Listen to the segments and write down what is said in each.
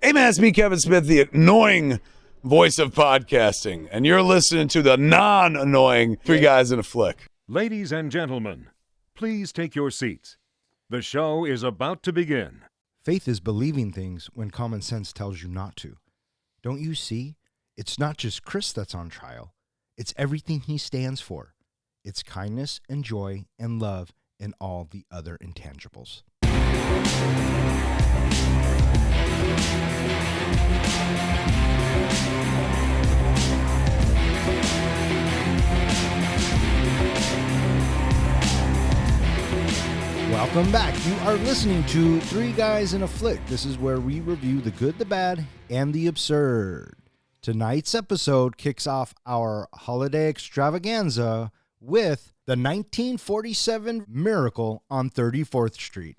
Hey man, it's me, Kevin Smith, the annoying voice of podcasting, and you're listening to the non-annoying Three Guys in a Flick. Ladies and gentlemen, please take your seats. The show is about to begin. Faith is believing things when common sense tells you not to. Don't you see? It's not just Chris that's on trial. It's everything he stands for. It's kindness and joy and love and all the other intangibles. Welcome back. You are listening to Three Guys in a Flick. This is where we review the good, the bad, and the absurd. Tonight's episode kicks off our holiday extravaganza with the 1947 Miracle on 34th Street.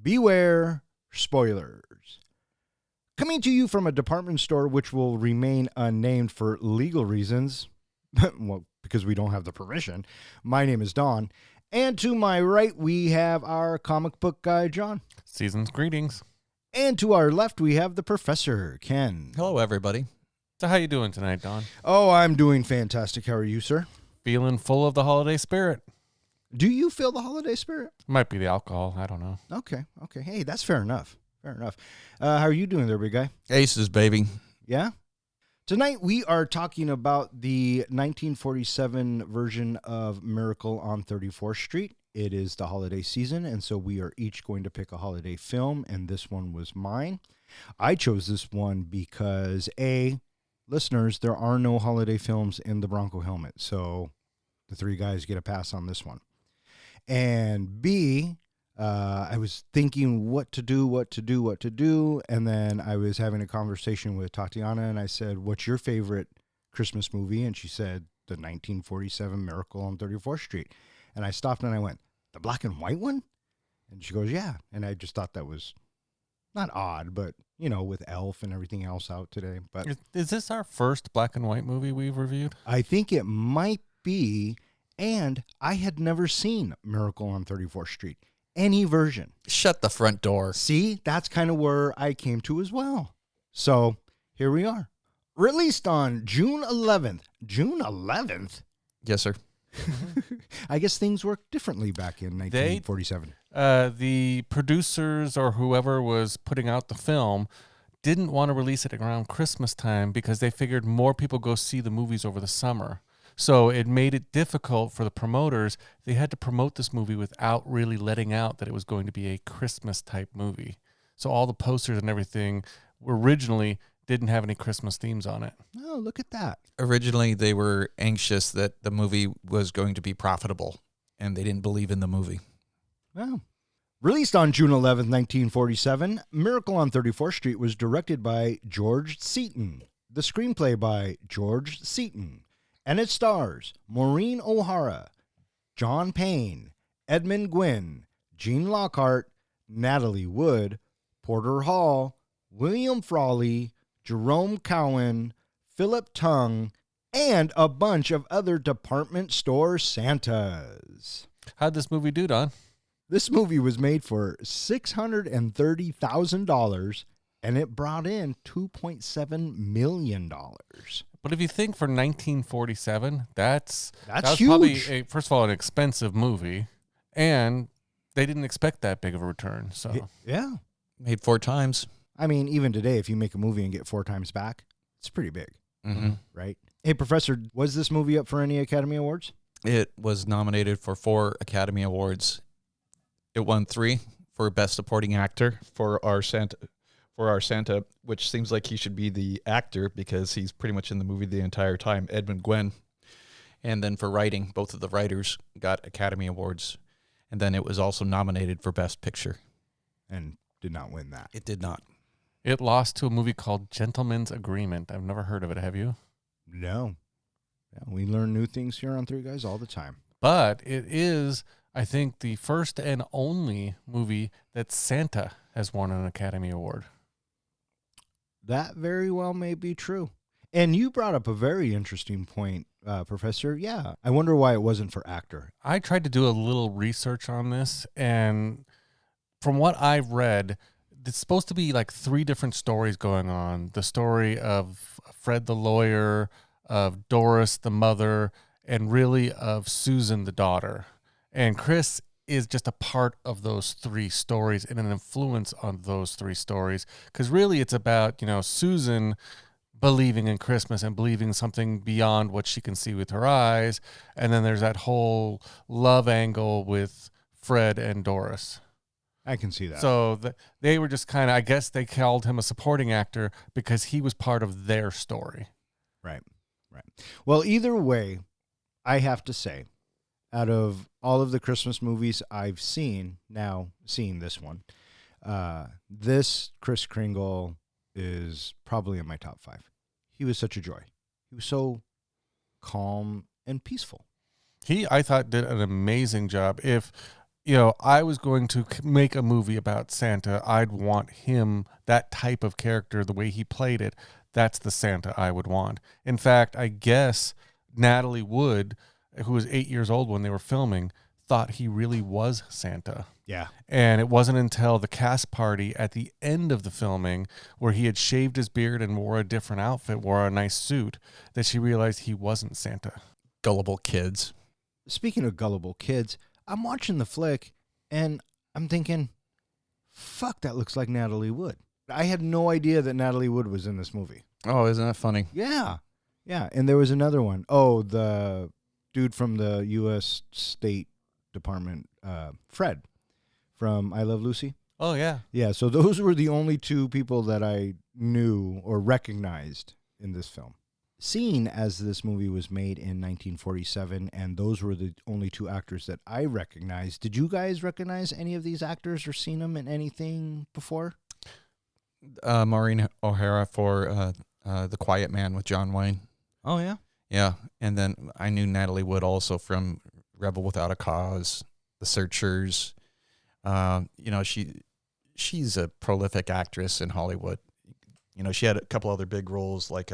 Beware spoilers. Coming to you from a department store which will remain unnamed for legal reasons, well, because we don't have the permission, my name is Don. And to my right, we have our comic book guy, John. Season's greetings. And to our left, we have the professor, Ken. Hello, everybody. So how you doing tonight, Don? Oh, I'm doing fantastic. How are you, sir? Feeling full of the holiday spirit. Do you feel the holiday spirit? Might be the alcohol. I don't know. Okay. Hey, that's fair enough. How are you doing there, big guy? Aces, baby. Yeah? Tonight, we are talking about the 1947 version of Miracle on 34th Street. It is the holiday season, and so we are each going to pick a holiday film, and this one was mine. I chose this one because, A, listeners, there are no holiday films in the Bronco helmet, so the three guys get a pass on this one. And B, I was thinking what to do, and then I was having a conversation with Tatiana, and I said, what's your favorite Christmas movie? And she said, the 1947 Miracle on 34th Street. And I stopped and I went, the black and white one? And she goes, yeah. And I just thought that was not odd, but, you know, with Elf and everything else out today. But Is this our first black and white movie we've reviewed? I think it might be, and I had never seen Miracle on 34th Street. Any version. Shut the front door. See, that's kind of where I came to as well. So here we are. Released on June 11th. June 11th? Yes, sir. I guess things worked differently back in 1947. The producers or whoever was putting out the film didn't want to release it around Christmas time because they figured more people go see the movies over the summer. So it made it difficult for the promoters. They had to promote this movie without really letting out that it was going to be a Christmas-type movie. So all the posters and everything originally didn't have any Christmas themes on it. Oh, look at that. Originally, they were anxious that the movie was going to be profitable, and they didn't believe in the movie. Well, released on June 11th, 1947, Miracle on 34th Street was directed by George Seaton. The screenplay by George Seaton. And it stars Maureen O'Hara, John Payne, Edmund Gwynn, Gene Lockhart, Natalie Wood, Porter Hall, William Frawley, Jerome Cowan, Philip Tung, and a bunch of other department store Santas. How'd this movie do, Don? This movie was made for $630,000, and it brought in $2.7 million. But if you think for 1947, that was huge. Probably, first of all, an expensive movie, and they didn't expect that big of a return. So Yeah. Made 4 times. I mean, even today, if you make a movie and get 4 times back, it's pretty big, right? Hey, Professor, was this movie up for any Academy Awards? It was nominated for 4 Academy Awards. It won 3 for Best Supporting Actor for our Santa, which seems like he should be the actor because he's pretty much in the movie the entire time, Edmund Gwenn. And then for writing, both of the writers got Academy Awards. And then it was also nominated for Best Picture. And did not win that. It did not. it lost to a movie called Gentleman's Agreement. I've never heard of it. Have you? No. Yeah, we learn new things here on Three Guys all the time. But it is, I think, the first and only movie that Santa has won an Academy Award. That very well may be true. And you brought up a very interesting point, Professor. Yeah, I wonder why it wasn't for actor. I tried to do a little research on this, and from what I've read, it's supposed to be like 3 different stories going on. The story of Fred the lawyer, of Doris the mother, and really of Susan the daughter. And Chris is just a part of those 3 stories and an influence on those 3 stories. Because really it's about, Susan believing in Christmas and believing something beyond what she can see with her eyes. And then there's that whole love angle with Fred and Doris. I can see that. So they were just kind of, I guess they called him a supporting actor because he was part of their story. Right. Well, either way, I have to say, out of all of the Christmas movies I've seen, now seeing this one, this Kris Kringle is probably in my top 5. He was such a joy. He was so calm and peaceful. He, I thought, did an amazing job. If, I was going to make a movie about Santa, I'd want him, that type of character, the way he played it, that's the Santa I would want. In fact, I guess Natalie Wood, who was 8 years old when they were filming, thought he really was Santa. Yeah. And it wasn't until the cast party at the end of the filming, where he had shaved his beard and wore a different outfit, wore a nice suit, that she realized he wasn't Santa. Gullible kids. Speaking of gullible kids, I'm watching the flick and I'm thinking, fuck, that looks like Natalie Wood. I had no idea that Natalie Wood was in this movie. Oh, isn't that funny? Yeah. And there was another one. Oh, the dude from the U.S. State Department, Fred from I Love Lucy. Oh, yeah. Yeah, so those were the only 2 people that I knew or recognized in this film. Seeing as this movie was made in 1947, and those were the only 2 actors that I recognized, did you guys recognize any of these actors or seen them in anything before? Maureen O'Hara for The Quiet Man with John Wayne. Oh, yeah? Yeah, and then I knew Natalie Wood also from Rebel Without a Cause, The Searchers. She's a prolific actress in Hollywood. She had a couple other big roles like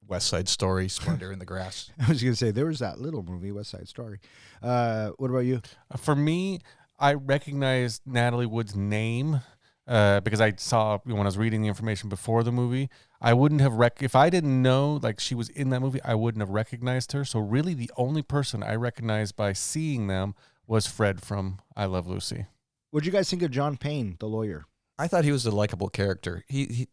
West Side Story, Splendor in the Grass. I was going to say, there was that little movie, West Side Story. What about you? For me, I recognized Natalie Wood's name because I saw when I was reading the information before the movie. I wouldn't have if I didn't know like she was in that movie, I wouldn't have recognized her. So really, the only person I recognized by seeing them was Fred from I Love Lucy. What'd you guys think of John Payne, the lawyer? I thought he was a likable character. He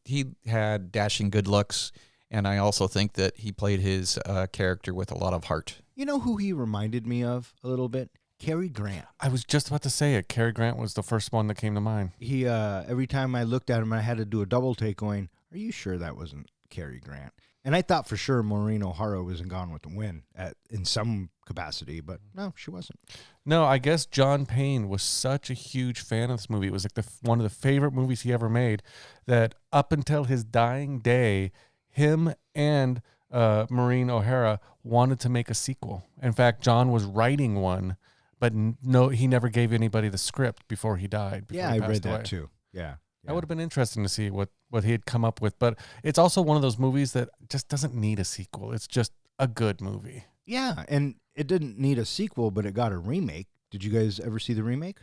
had dashing good looks, and I also think that he played his character with a lot of heart. You know who he reminded me of a little bit? Cary Grant. I was just about to say it. Cary Grant was the first one that came to mind. He every time I looked at him, I had to do a double take going, are you sure that wasn't Cary Grant? And I thought for sure Maureen O'Hara was in Gone with the Wind in some capacity, but no, she wasn't. No, I guess John Payne was such a huge fan of this movie. It was like one of the favorite movies he ever made, that up until his dying day, him and Maureen O'Hara wanted to make a sequel. In fact, John was writing one, but no, he never gave anybody the script before he died. Yeah, I read that too. Yeah. That would have been interesting to see what he had come up with. But it's also one of those movies that just doesn't need a sequel. It's just a good movie. Yeah, and it didn't need a sequel, but it got a remake. Did you guys ever see the remake?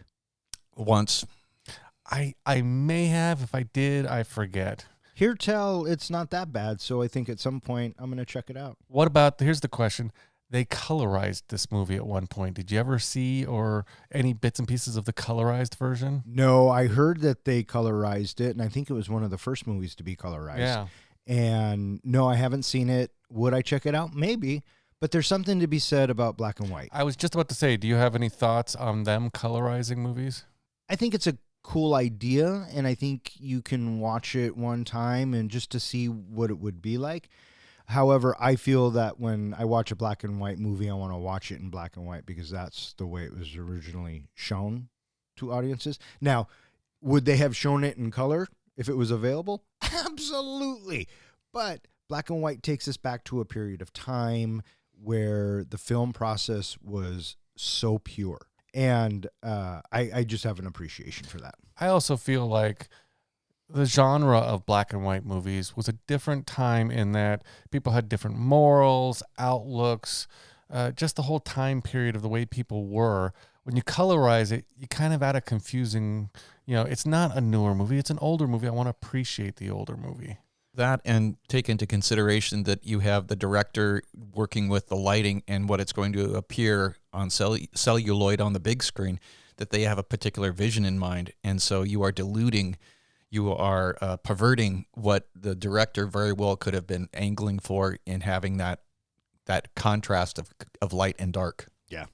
Once. I may have. If I did, I forget. Hear tell, it's not that bad, so I think at some point I'm going to check it out. What about, here's the question. They colorized this movie at one point. Did you ever see or any bits and pieces of the colorized version? No, I heard that they colorized it, and I think it was one of the first movies to be colorized. Yeah. And no, I haven't seen it. Would I check it out? Maybe. But there's something to be said about black and white. I was just about to say, do you have any thoughts on them colorizing movies? I think it's a cool idea, and I think you can watch it one time and just to see what it would be like. However, I feel that when I watch a black and white movie, I want to watch it in black and white because that's the way it was originally shown to audiences. Now, would they have shown it in color if it was available? Absolutely. But black and white takes us back to a period of time where the film process was so pure. And I just have an appreciation for that. I also feel like the genre of black and white movies was a different time in that people had different morals, outlooks, just the whole time period of the way people were. When you colorize it, you kind of add a confusing, it's not a newer movie. It's an older movie. I want to appreciate the older movie. That, and take into consideration that you have the director working with the lighting and what it's going to appear on celluloid on the big screen, that they have a particular vision in mind. And so you are diluting, you are perverting what the director very well could have been angling for in having that contrast of light and dark. Yeah,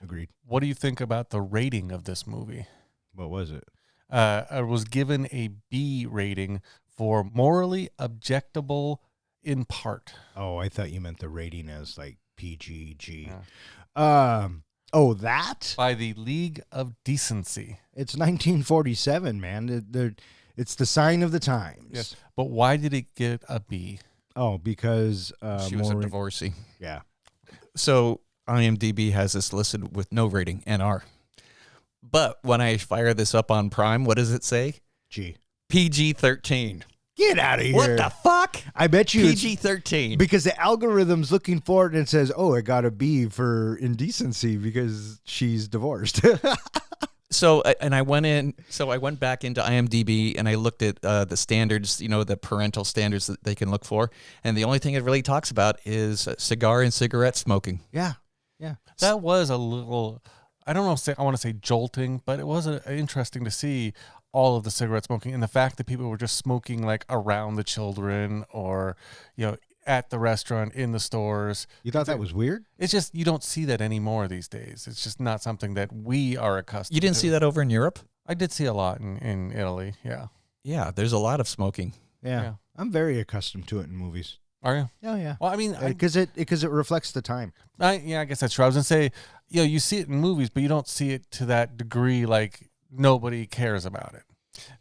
agreed. What do you think about the rating of this movie? What was it? I was given a B rating for morally objectable in part. Oh, I thought you meant the rating as like PGG. Yeah. That? By the League of Decency. It's 1947, man. It's the sign of the times. Yes. But why did it get a B? Oh, because She was a divorcee. Yeah. So IMDb has this listed with no rating, NR. But when I fire this up on Prime, what does it say? G. PG-13. Get out of here. What the fuck? I bet you it's PG-13. because the algorithm's looking for it and it says, oh, it got a B for indecency because she's divorced. So, and I went back into IMDb and I looked at the standards, the parental standards that they can look for. And the only thing it really talks about is cigar and cigarette smoking. Yeah. That was a little, I don't know, I want to say jolting, but it was interesting to see all of the cigarette smoking and the fact that people were just smoking like around the children or, at the restaurant, in the stores. You thought that was weird? It's just, you don't see that anymore these days. It's just not something that we are accustomed to. You didn't see that over in Europe? I did see a lot in Italy, yeah. Yeah, there's a lot of smoking. Yeah. I'm very accustomed to it in movies. Are you? Oh, yeah. Well, I mean, Because it reflects the time. I guess that's true. I was going to say, you see it in movies, but you don't see it to that degree, like nobody cares about it.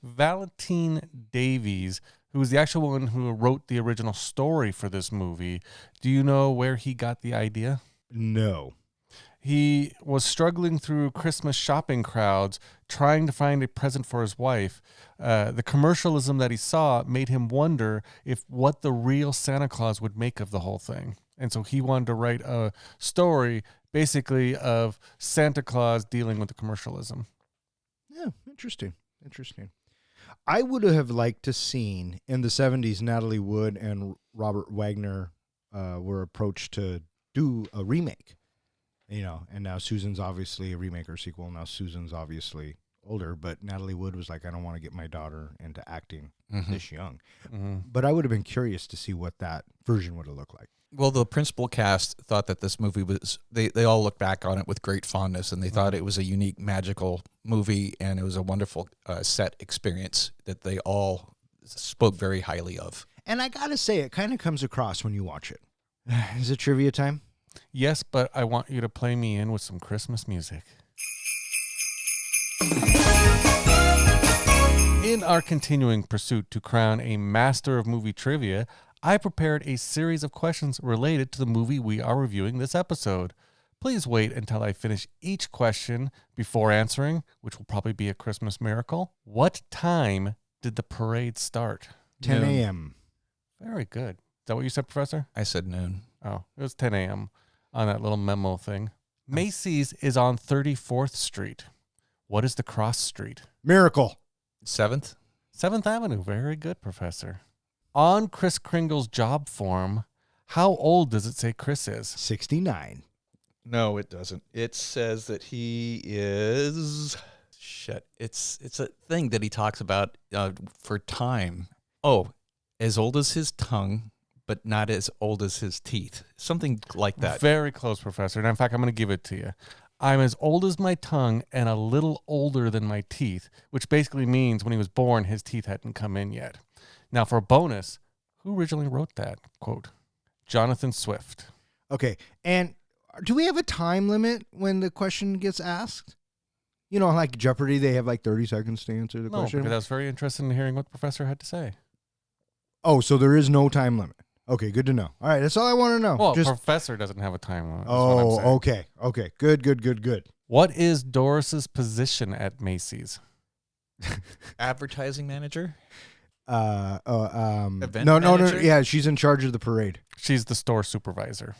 Valentine Davies, who was the actual one who wrote the original story for this movie, do you know where he got the idea? No. He was struggling through Christmas shopping crowds, trying to find a present for his wife. The commercialism that he saw made him wonder what the real Santa Claus would make of the whole thing. And so he wanted to write a story basically of Santa Claus dealing with the commercialism. Yeah, interesting. I would have liked to seen in the 70s Natalie Wood and Robert Wagner were approached to do a remake. And now Susan's obviously a remake or sequel. Now Susan's obviously older, but Natalie Wood was like, I don't want to get my daughter into acting this young. Mm-hmm. But I would have been curious to see what that version would have looked like. Well, the principal cast thought that this movie was, they all look back on it with great fondness, and they thought it was a unique, magical movie, and it was a wonderful set experience that they all spoke very highly of. And I got to say, it kind of comes across when you watch it. Is it trivia time? Yes, but I want you to play me in with some Christmas music. In our continuing pursuit to crown a master of movie trivia, I prepared a series of questions related to the movie we are reviewing this episode. Please wait until I finish each question before answering, which will probably be a Christmas miracle. What time did the parade start? 10 Noon. a.m. Very good. Is that what you said, Professor? I said noon. Oh, it was 10 a.m. on that little memo thing. Macy's is on 34th Street. What is the cross street? Miracle. 7th? 7th Avenue. Very good, Professor. On Kris Kringle's job form, how old does it say Chris is? 69. No, it doesn't. It says that he is... Shit. It's a thing that he talks about for time. Oh, as old as his tongue, but not as old as his teeth. Something like that. Very close, Professor. And in fact, I'm going to give it to you. I'm as old as my tongue and a little older than my teeth, which basically means when he was born, his teeth hadn't come in yet. Now, for a bonus, who originally wrote that quote? Jonathan Swift. Okay. And do we have a time limit when the question gets asked? You know, like Jeopardy, they have like 30 seconds to answer the No, question. because I was very interested in hearing what the professor had to say. Oh, so there is no time limit. Okay, good to know. All right, that's all I want to know. Well, professor doesn't have a time limit. Okay. Good. What is Doris's position at Macy's? Advertising manager? Event No. No. Yeah, she's in charge of the parade. She's the store supervisor.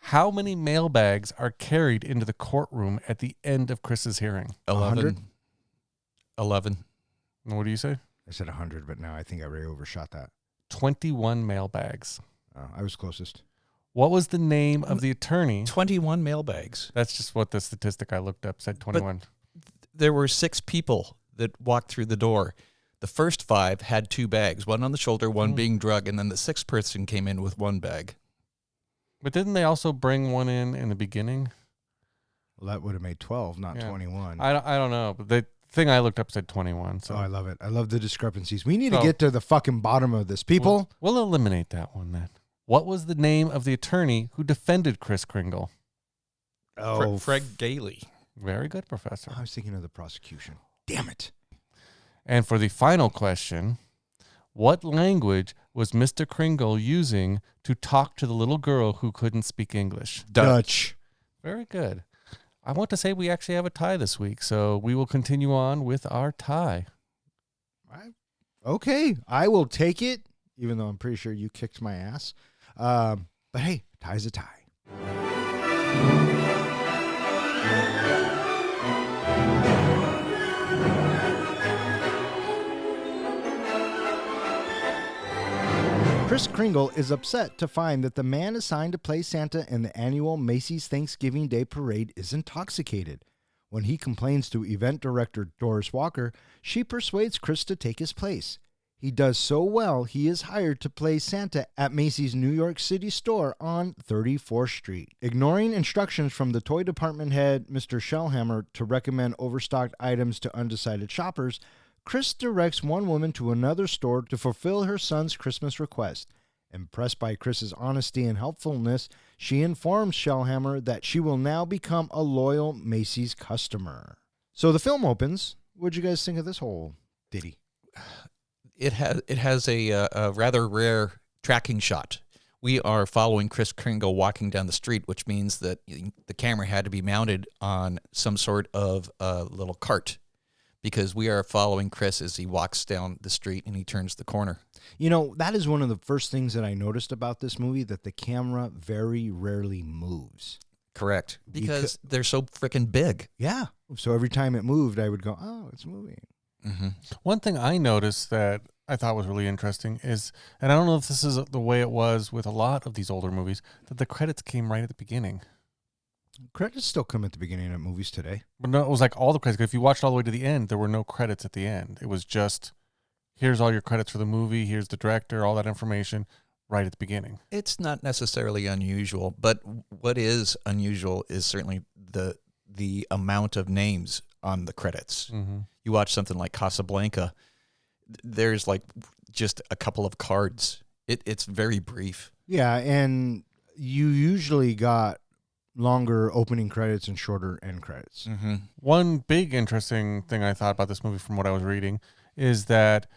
How many mailbags are carried into the courtroom at the end of Chris's hearing? 11. 11. What do you say? I said 100, but now I think I already overshot that. 21 mailbags. I was closest. What was the name of the attorney? 21 mailbags. That's just what the statistic I looked up said, 21. There were 6 people that walked through the door. The first 5 had 2 bags, one on the shoulder, one being drug, and then the 6th person came in with 1 bag. But didn't they also bring one in the beginning? Well, that would have made 12, not 21. I don't know, but the thing I looked up said 21. So I love it. I love the discrepancies. We need to get to the fucking bottom of this, people. We'll eliminate that one then. What was the name of the attorney who defended Kris Kringle? Fred Gailey. Very good, Professor. I was thinking of the prosecution. Damn it. And for the final question, what language was Mr. Kringle using to talk to the little girl who couldn't speak English? Dutch. Very good. I want to say we actually have a tie this week, so we will continue on with our tie. Okay, I will take it, even though I'm pretty sure you kicked my ass. But hey, tie's a tie. Kris Kringle is upset to find that the man assigned to play Santa in the annual Macy's Thanksgiving Day Parade is intoxicated. When he complains to event director Doris Walker, she persuades Kris to take his place. He does so well, he is hired to play Santa at Macy's New York City store on 34th Street. Ignoring instructions from the toy department head, Mr. Shellhammer, to recommend overstocked items to undecided shoppers, Kris directs one woman to another store to fulfill her son's Christmas request. Impressed by Chris's honesty and helpfulness, she informs Shellhammer that she will now become a loyal Macy's customer. So the film opens. What'd you guys think of this whole ditty? It has a rather rare tracking shot. We are following Kris Kringle walking down the street, which means that the camera had to be mounted on some sort of little cart, because we are following Kris as he walks down the street and he turns the corner. You know, that is one of the first things that I noticed about this movie, that the camera very rarely moves. Correct. Because they're so freaking big. Yeah. So every time it moved, I would go, oh, it's moving. Mm-hmm. One thing I noticed that I thought was really interesting is, and I don't know if this is the way it was with a lot of these older movies, that the credits came right at the beginning. Credits still come at the beginning of movies today. But no, it was like all the credits. If you watched all the way to the end, there were no credits at the end. It was just, here's all your credits for the movie, here's the director, all that information right at the beginning. It's not necessarily unusual, but what is unusual is certainly the amount of names on the credits. Mm-hmm. You watch something like Casablanca, there's like just a couple of cards. It's very brief. Yeah, and you usually got longer opening credits and shorter end credits. Mm-hmm. One big interesting thing I thought about this movie from what I was reading is that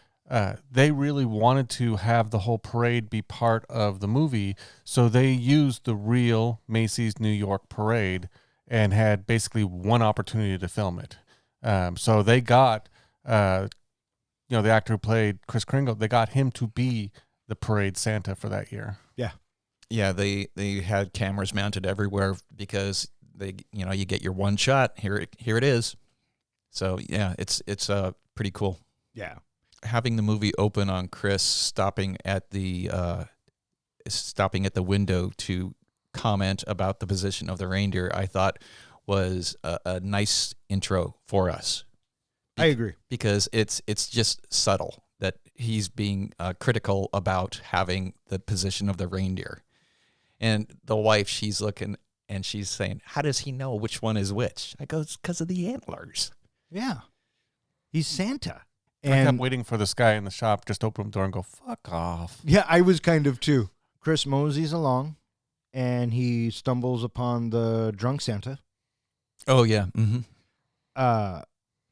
they really wanted to have the whole parade be part of the movie, so they used the real Macy's New York parade and had basically one opportunity to film it. So they got, the actor who played Kris Kringle, they got him to be the parade Santa for that year. Yeah. Yeah, they had cameras mounted everywhere because you get your one shot. Here it is. So yeah, it's pretty cool. Yeah. Having the movie open on Kris stopping at the window to comment about the position of the reindeer, I thought was a nice intro for us. I agree. Because it's just subtle that he's being critical about having the position of the reindeer. And the wife, she's looking and she's saying, how does he know which one is which? I go, it's because of the antlers. Yeah. He's Santa. I kept waiting for this guy in the shop just to open the door and go, fuck off. Yeah, I was kind of too. Kris moseys along and he stumbles upon the drunk Santa. Oh, yeah. Mm-hmm.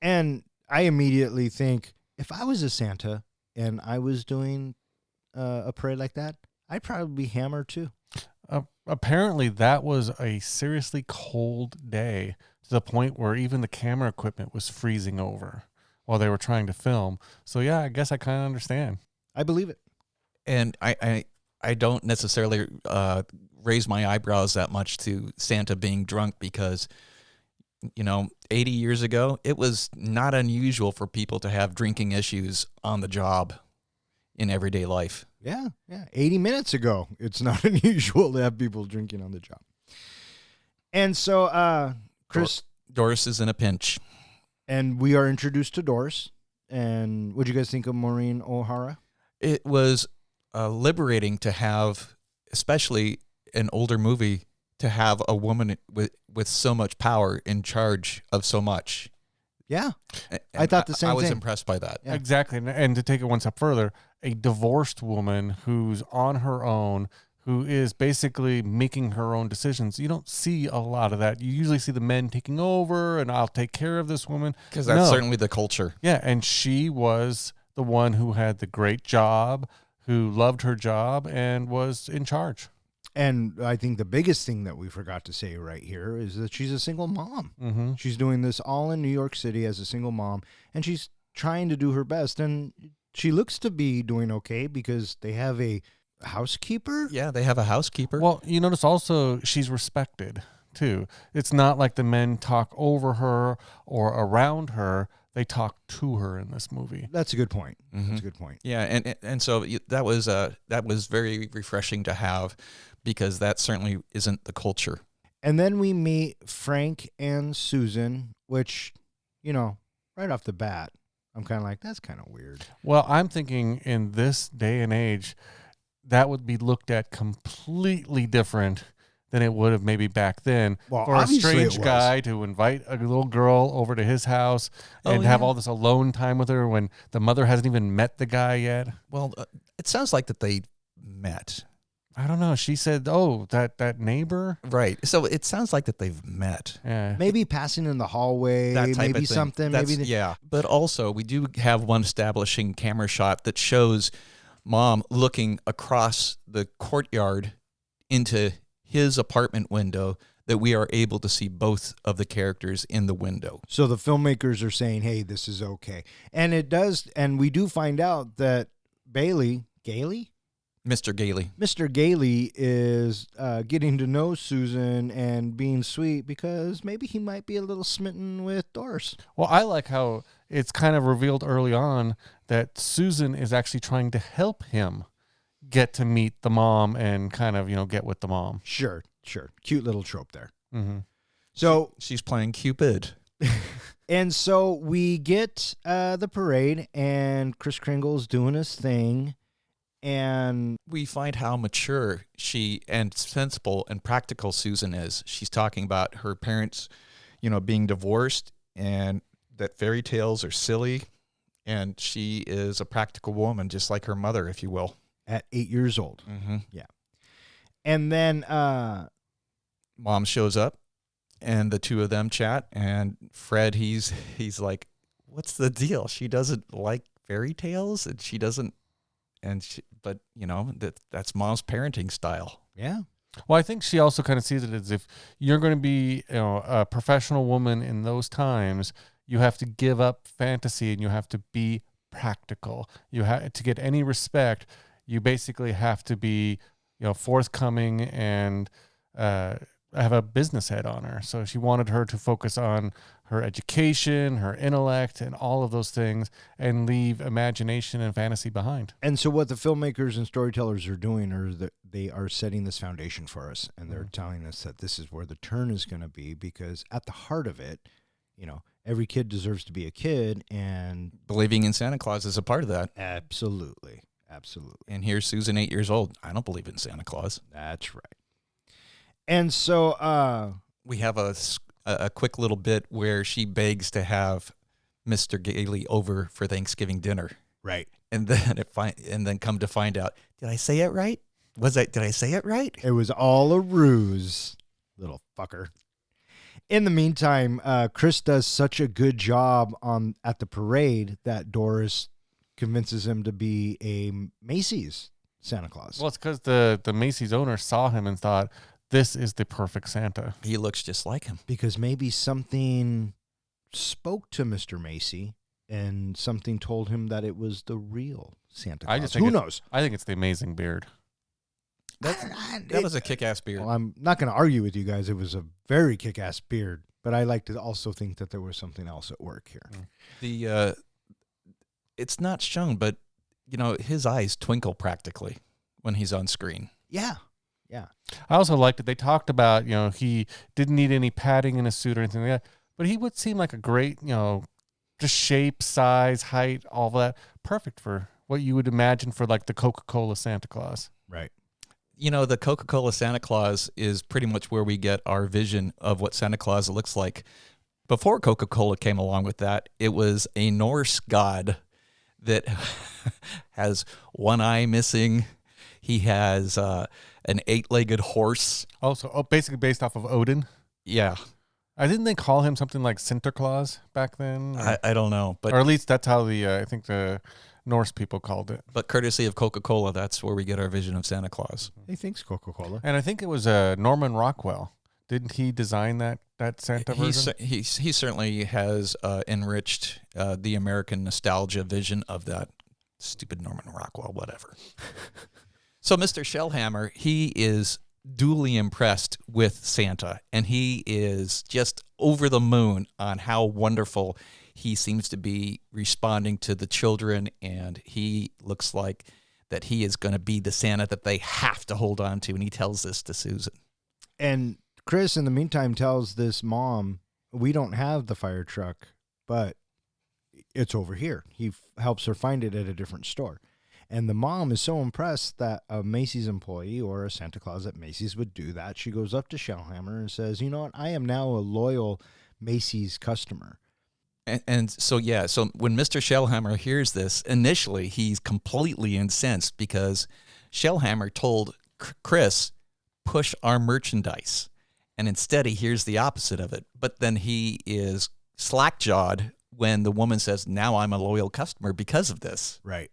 And I immediately think, if I was a Santa and I was doing a parade like that, I'd probably be hammered too. Apparently, that was a seriously cold day to the point where even the camera equipment was freezing over while they were trying to film. So, yeah, I guess I kind of understand. I believe it. And I don't necessarily raise my eyebrows that much to Santa being drunk because 80 years ago, it was not unusual for people to have drinking issues on the job in everyday life. Yeah. 80 minutes ago, it's not unusual to have people drinking on the job. And so, Chris... Doris is in a pinch. And we are introduced to Doris. And what do you guys think of Maureen O'Hara? It was liberating to have, especially an older movie, to have a woman with so much power in charge of so much. Yeah. And I thought the same I was thing. impressed by that. Yeah. Exactly. And to take it one step further, a divorced woman who's on her own, who is basically making her own decisions. You don't see a lot of that. You usually see the men taking over and I'll take care of this woman. Because that's certainly the culture. Yeah, and she was the one who had the great job, who loved her job and was in charge. And I think the biggest thing that we forgot to say right here is that she's a single mom. Mm-hmm. She's doing this all in New York City as a single mom, and she's trying to do her best. And she looks to be doing okay because they have a housekeeper. Yeah, they have a housekeeper. Well, you notice also she's respected, too. It's not like the men talk over her or around her. They talk to her in this movie. That's a good point. Mm-hmm. That's a good point. Yeah, and so that was very refreshing to have, because that certainly isn't the culture. And then we meet Frank and Susan, which, right off the bat, I'm kind of like, that's kind of weird. Well, I'm thinking in this day and age, that would be looked at completely different than it would have maybe back then. Well, for a obviously strange it was. guy to invite a little girl over to his house and Oh, have yeah. all this alone time with her when the mother hasn't even met the guy yet. Well, it sounds like that they met. I don't know. She said, "Oh, that neighbor." Right. So it sounds like that they've met. Yeah. Maybe passing in the hallway, That type maybe of thing. something. That's- Maybe yeah. But also, we do have one establishing camera shot that shows Mom looking across the courtyard into his apartment window, that we are able to see both of the characters in the window. So the filmmakers are saying, hey, this is okay. And it does. And we do find out that Gailey, Mr. Gailey. Mr. Gailey is getting to know Susan and being sweet because maybe he might be a little smitten with Doris. Well, I like how it's kind of revealed early on that Susan is actually trying to help him get to meet the mom and kind of, get with the mom. Sure. Cute little trope there. Mm-hmm. So, She's playing Cupid. and so we get the parade and Kris Kringle's doing his thing. And We find how mature she and sensible and practical Susan is. She's talking about her parents, being divorced and that fairy tales are silly. And she is a practical woman, just like her mother, if you will. at 8 years old. Mm-hmm. And then Mom shows up, and the two of them chat. And Fred, he's like, "What's the deal? She doesn't like fairy tales, and she doesn't." But that's Mom's parenting style. yeah. Well, I think she also kind of sees it as if you're going to be, a professional woman in those times, you have to give up fantasy and you have to be practical. You have to get any respect. You basically have to be, forthcoming and have a business head on her. So she wanted her to focus on her education, her intellect, and all of those things, and leave imagination and fantasy behind. And so what the filmmakers and storytellers are doing is that they are setting this foundation for us, and they're telling us that this is where the turn is going to be, because at the heart of it, every kid deserves to be a kid, and Believing in Santa Claus is a part of that. absolutely. And here's Susan, 8 years old. I don't believe in Santa Claus. That's right. And so We have a quick little bit where she begs to have Mr. Gailey over for Thanksgiving dinner. right. And then come to find out, did I say it right? Did I say it right? It was all a ruse, little fucker. In the meantime, Chris does such a good job at the parade that Doris convinces him to be a Macy's Santa Claus. Well, it's because the Macy's owner saw him and thought, this is the perfect Santa. He looks just like him. Because maybe something spoke to Mr. Macy and something told him that it was the real Santa Claus. I just think Who it's- knows? I think it's the amazing beard. That was a kick-ass beard. Well, I'm not going to argue with you guys. It was a very kick-ass beard. But I like to also think that there was something else at work here. The it's not shown, but his eyes twinkle practically when he's on screen. Yeah. I also liked it. They talked about, he didn't need any padding in his suit or anything like that, but he would seem like a great, just shape, size, height, all that. Perfect for what you would imagine for like the Coca-Cola Santa Claus. Right. The Coca-Cola Santa Claus is pretty much where we get our vision of what Santa Claus looks like. Before Coca-Cola came along with that, it was a Norse god that has one eye missing. He has an 8-legged horse. Also, basically based off of Odin. Yeah. Didn't they call him something like Sinterklaas back then? I don't know. Or at least that's how I think the Norse people called it. But courtesy of Coca-Cola, that's where we get our vision of Santa Claus. He thinks Coca-Cola. And I think it was Norman Rockwell. Didn't he design that Santa version? He certainly has enriched the American nostalgia vision of that stupid Norman Rockwell, whatever. So Mr. Shellhammer, he is duly impressed with Santa, and he is just over the moon on how wonderful he seems to be responding to the children, and he looks like that he is going to be the Santa that they have to hold on to, and he tells this to Susan. And Chris, in the meantime, tells this mom, we don't have the fire truck, but it's over here. He helps her find it at a different store. And the mom is so impressed that a Macy's employee or a Santa Claus at Macy's would do that. She goes up to Shellhammer and says, you know what? I am now a loyal Macy's customer. And so when Mr. Shellhammer hears this, initially he's completely incensed because Shellhammer told Chris, push our merchandise. And instead he hears the opposite of it. But then he is slack-jawed when the woman says, now I'm a loyal customer because of this. Right.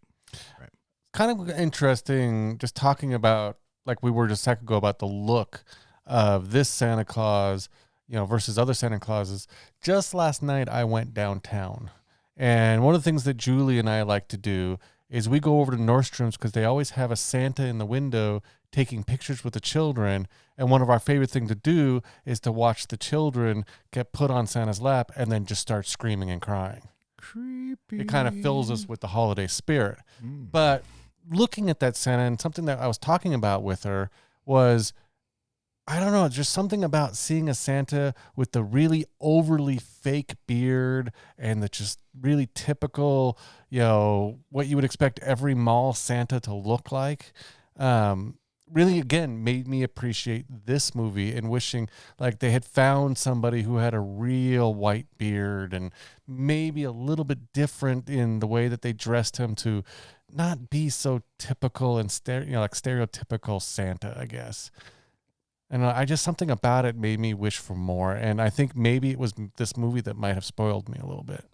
Kind of interesting just talking about, like we were just a second ago, about the look of this Santa Claus, versus other Santa Clauses. Just last night I went downtown, and one of the things that Julie and I like to do is we go over to Nordstrom's because they always have a Santa in the window taking pictures with the children, and one of our favorite things to do is to watch the children get put on Santa's lap and then just start screaming and crying. Creepy. It kind of fills us with the holiday spirit. But looking at that Santa, and something that I was talking about with her was, I don't know, just something about seeing a Santa with the really overly fake beard and the just really typical, what you would expect every mall Santa to look like. Really, again, made me appreciate this movie and wishing like they had found somebody who had a real white beard and maybe a little bit different in the way that they dressed him to not be so typical and stereotypical Santa, I guess. And I just, something about it made me wish for more. And I think maybe it was this movie that might have spoiled me a little bit.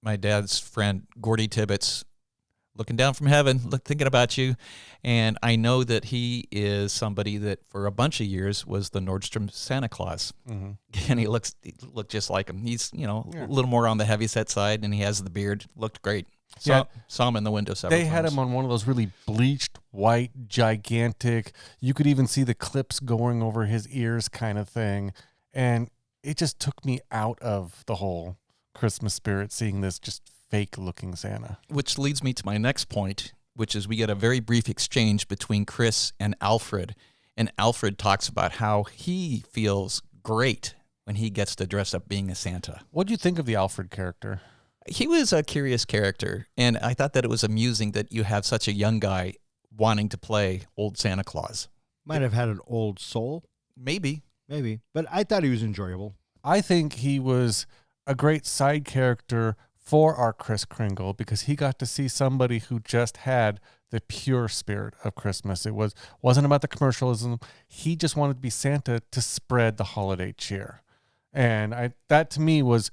My dad's friend, Gordy Tibbetts, looking down from heaven, thinking about you. And I know that he is somebody that for a bunch of years was the Nordstrom Santa Claus. Mm-hmm. And he looked just like him. He's, a little more on the heavyset side, and he has the beard. Looked great. Saw him in the window several times. They had him on one of those really bleached, white, gigantic, you could even see the clips going over his ears kind of thing. And it just took me out of the whole Christmas spirit, seeing this just fake-looking Santa. Which leads me to my next point, which is we get a very brief exchange between Chris and Alfred. And Alfred talks about how he feels great when he gets to dress up being a Santa. What do you think of the Alfred character? He was a curious character, and I thought that it was amusing that you have such a young guy wanting to play old Santa Claus. Might have had an old soul. Maybe. But I thought he was enjoyable. I think he was a great side character for our Kris Kringle because he got to see somebody who just had the pure spirit of Christmas. It wasn't about the commercialism. He just wanted to be Santa to spread the holiday cheer. And that to me was,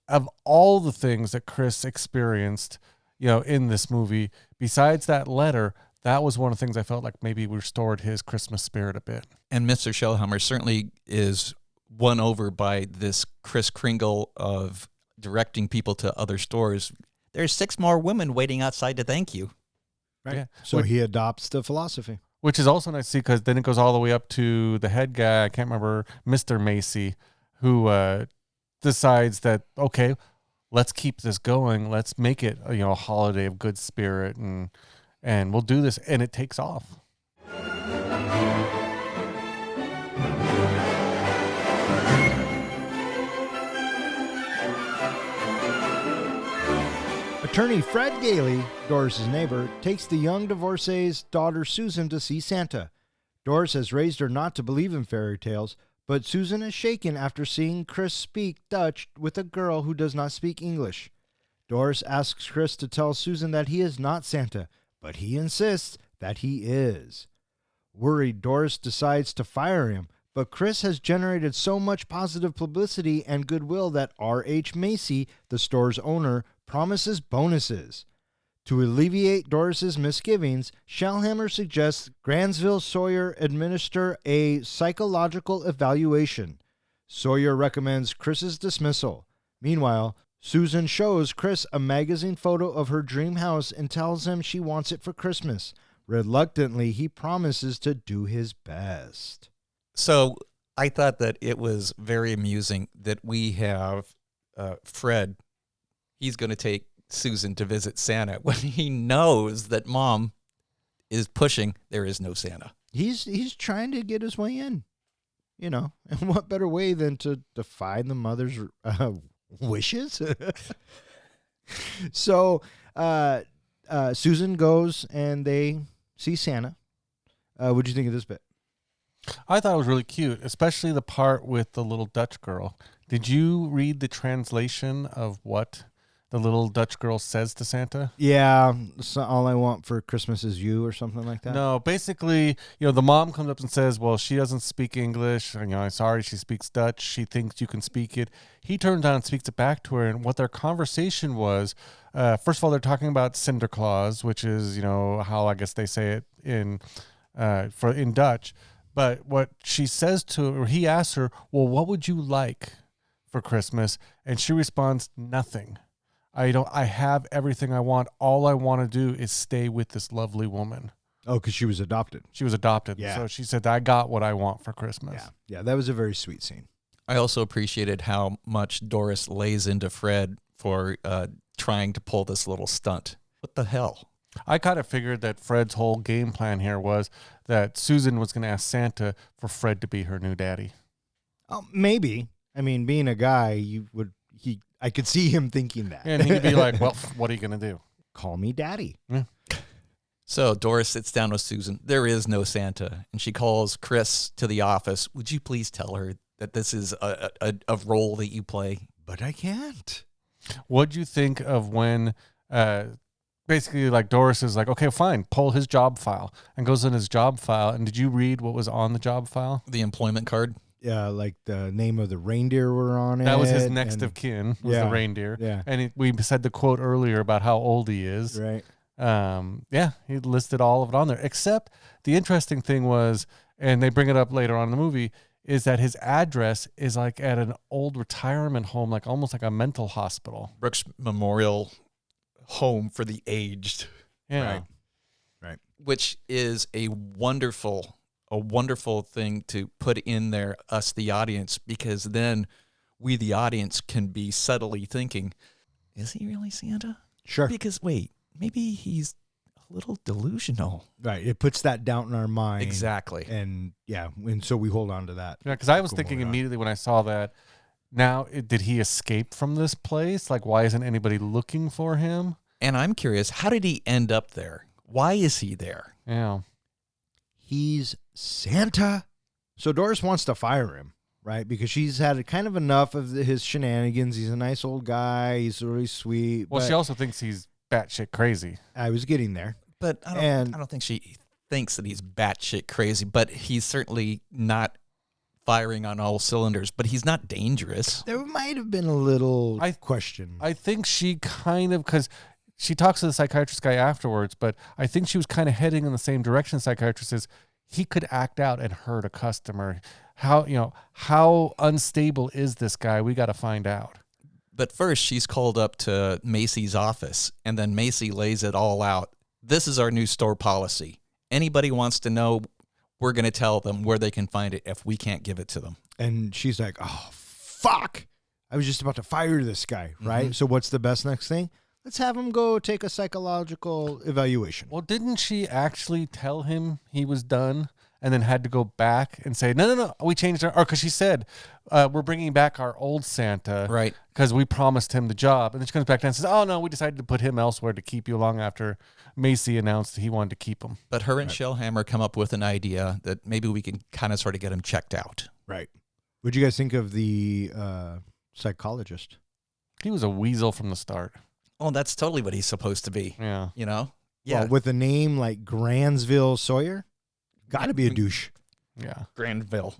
of all the things that Chris experienced, in this movie, besides that letter, that was one of the things I felt like maybe restored his Christmas spirit a bit. And Mr. Shellhammer certainly is won over by this Kris Kringle of directing people to other stores. There's 6 more women waiting outside to thank you. Right. Yeah. So he adopts the philosophy. Which is also nice to see because then it goes all the way up to the head guy, I can't remember, Mr. Macy, who decides that, okay, let's keep this going. Let's make it, a holiday of good spirit, and we'll do this. And it takes off. Attorney Fred Gailey, Doris's neighbor, takes the young divorcee's daughter Susan to see Santa. Doris has raised her not to believe in fairy tales, but Susan is shaken after seeing Chris speak Dutch with a girl who does not speak English. Doris asks Chris to tell Susan that he is not Santa, but he insists that he is. Worried, Doris decides to fire him, but Chris has generated so much positive publicity and goodwill that R.H. Macy, the store's owner, promises bonuses. To alleviate Doris's misgivings, Shellhammer suggests Gransville Sawyer administer a psychological evaluation. Sawyer recommends Chris's dismissal. Meanwhile, Susan shows Chris a magazine photo of her dream house and tells him she wants it for Christmas. Reluctantly, he promises to do his best. So I thought that it was very amusing that we have Fred. He's going to take Susan to visit Santa when he knows that Mom is pushing there is no Santa. He's trying to get his way in, and what better way than to defy the mother's wishes? So Susan goes and they see Santa. What'd you think of this bit? I thought it was really cute, especially the part with the little Dutch girl. Did you read the translation of what the little Dutch girl says to Santa? Yeah, so all I want for Christmas is you, or something like that. No, basically, the mom comes up and says, well, she doesn't speak English. I'm sorry, she speaks Dutch. She thinks you can speak it. He turns on and speaks it back to her. And what their conversation was, first of all, they're talking about Cinder Claus, which is, how I guess they say it in Dutch. But what she says to her, or he asks her, well, what would you like for Christmas? And she responds, nothing. I have everything I want. All I want to do is stay with this lovely woman. Oh, because she was adopted. She was adopted. Yeah. So she said, I got what I want for Christmas. Yeah, that was a very sweet scene. I also appreciated how much Doris lays into Fred for trying to pull this little stunt. What the hell? I kind of figured that Fred's whole game plan here was that Susan was going to ask Santa for Fred to be her new daddy. Oh, maybe. I mean, being a guy, I could see him thinking that. And he'd be like, well, what are you going to do? Call me daddy. Yeah. So Doris sits down with Susan. There is no Santa. And she calls Chris to the office. Would you please tell her that this is a role that you play? But I can't. What'd you think of when basically like Doris is like, okay, fine, pull his job file, and goes in his job file. And did you read what was on the job file? The employment card? Yeah, like the name of the reindeer were on it. That was his next of kin, was the reindeer. Yeah. And we said the quote earlier about how old he is. Right. He listed all of it on there. Except the interesting thing was, and they bring it up later on in the movie, is that his address is like at an old retirement home, like almost like a mental hospital. Brooks Memorial Home for the Aged. Yeah. Right. Which is a wonderful thing to put in there, us, the audience, because then we, the audience, can be subtly thinking, is he really Santa? Sure. Because, wait, maybe he's a little delusional. Right. It puts that doubt in our mind. Exactly. And so we hold on to that. Yeah, because I was thinking immediately when I saw that, now, did he escape from this place? Like, why isn't anybody looking for him? And I'm curious, how did he end up there? Why is he there? Yeah. He's Santa. So Doris wants to fire him, right? Because she's had kind of enough of his shenanigans. He's a nice old guy. He's really sweet. Well, she also thinks he's batshit crazy. I was getting there. But I don't think she thinks that he's batshit crazy, but he's certainly not firing on all cylinders, but he's not dangerous. There might have been a little question. I think she kind of, because she talks to the psychiatrist guy afterwards, but I think she was kind of heading in the same direction. The psychiatrist is, he could act out and hurt a customer. How unstable is this guy? We got to find out. But first, she's called up to Macy's office, and then Macy lays it all out. This is our new store policy. Anybody wants to know, we're going to tell them where they can find it if we can't give it to them. And she's like, oh, fuck, I was just about to fire this guy, right? So what's the best next thing? Let's have him go take a psychological evaluation. Well, didn't she actually tell him he was done and then had to go back and say, no, we changed our, or because she said, we're bringing back our old Santa. Right. Because we promised him the job. And then she comes back down and says, oh, no, we decided to put him elsewhere to keep you long after Macy announced that he wanted to keep him. But her and Shellhammer come up with an idea that maybe we can kind of sort of get him checked out. Right. What'd you guys think of the psychologist? He was a weasel from the start. Oh, that's totally what he's supposed to be. Yeah. You know? Yeah. Well, with a name like Gransville Sawyer, got to be a douche. Yeah. Granville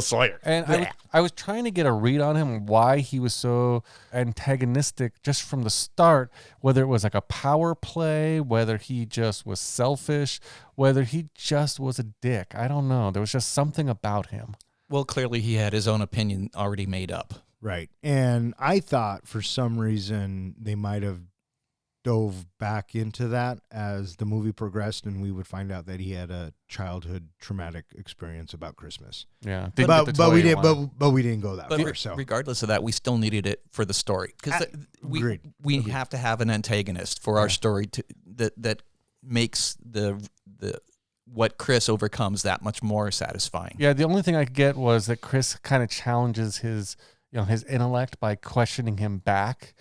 Sawyer. And I was trying to get a read on him, why he was so antagonistic just from the start, whether it was like a power play, whether he just was selfish, whether he just was a dick. I don't know. There was just something about him. Well, clearly he had his own opinion already made up. Right. And I thought for some reason they might have dove back into that as the movie progressed, and we would find out that he had a childhood traumatic experience about Christmas. Yeah. But we didn't go that But far. So regardless of that, we still needed it for the story. Because Agreed. we have to have an antagonist for our story that makes the what Chris overcomes that much more satisfying. Yeah, the only thing I could get was that Chris kind of challenges his intellect by questioning him back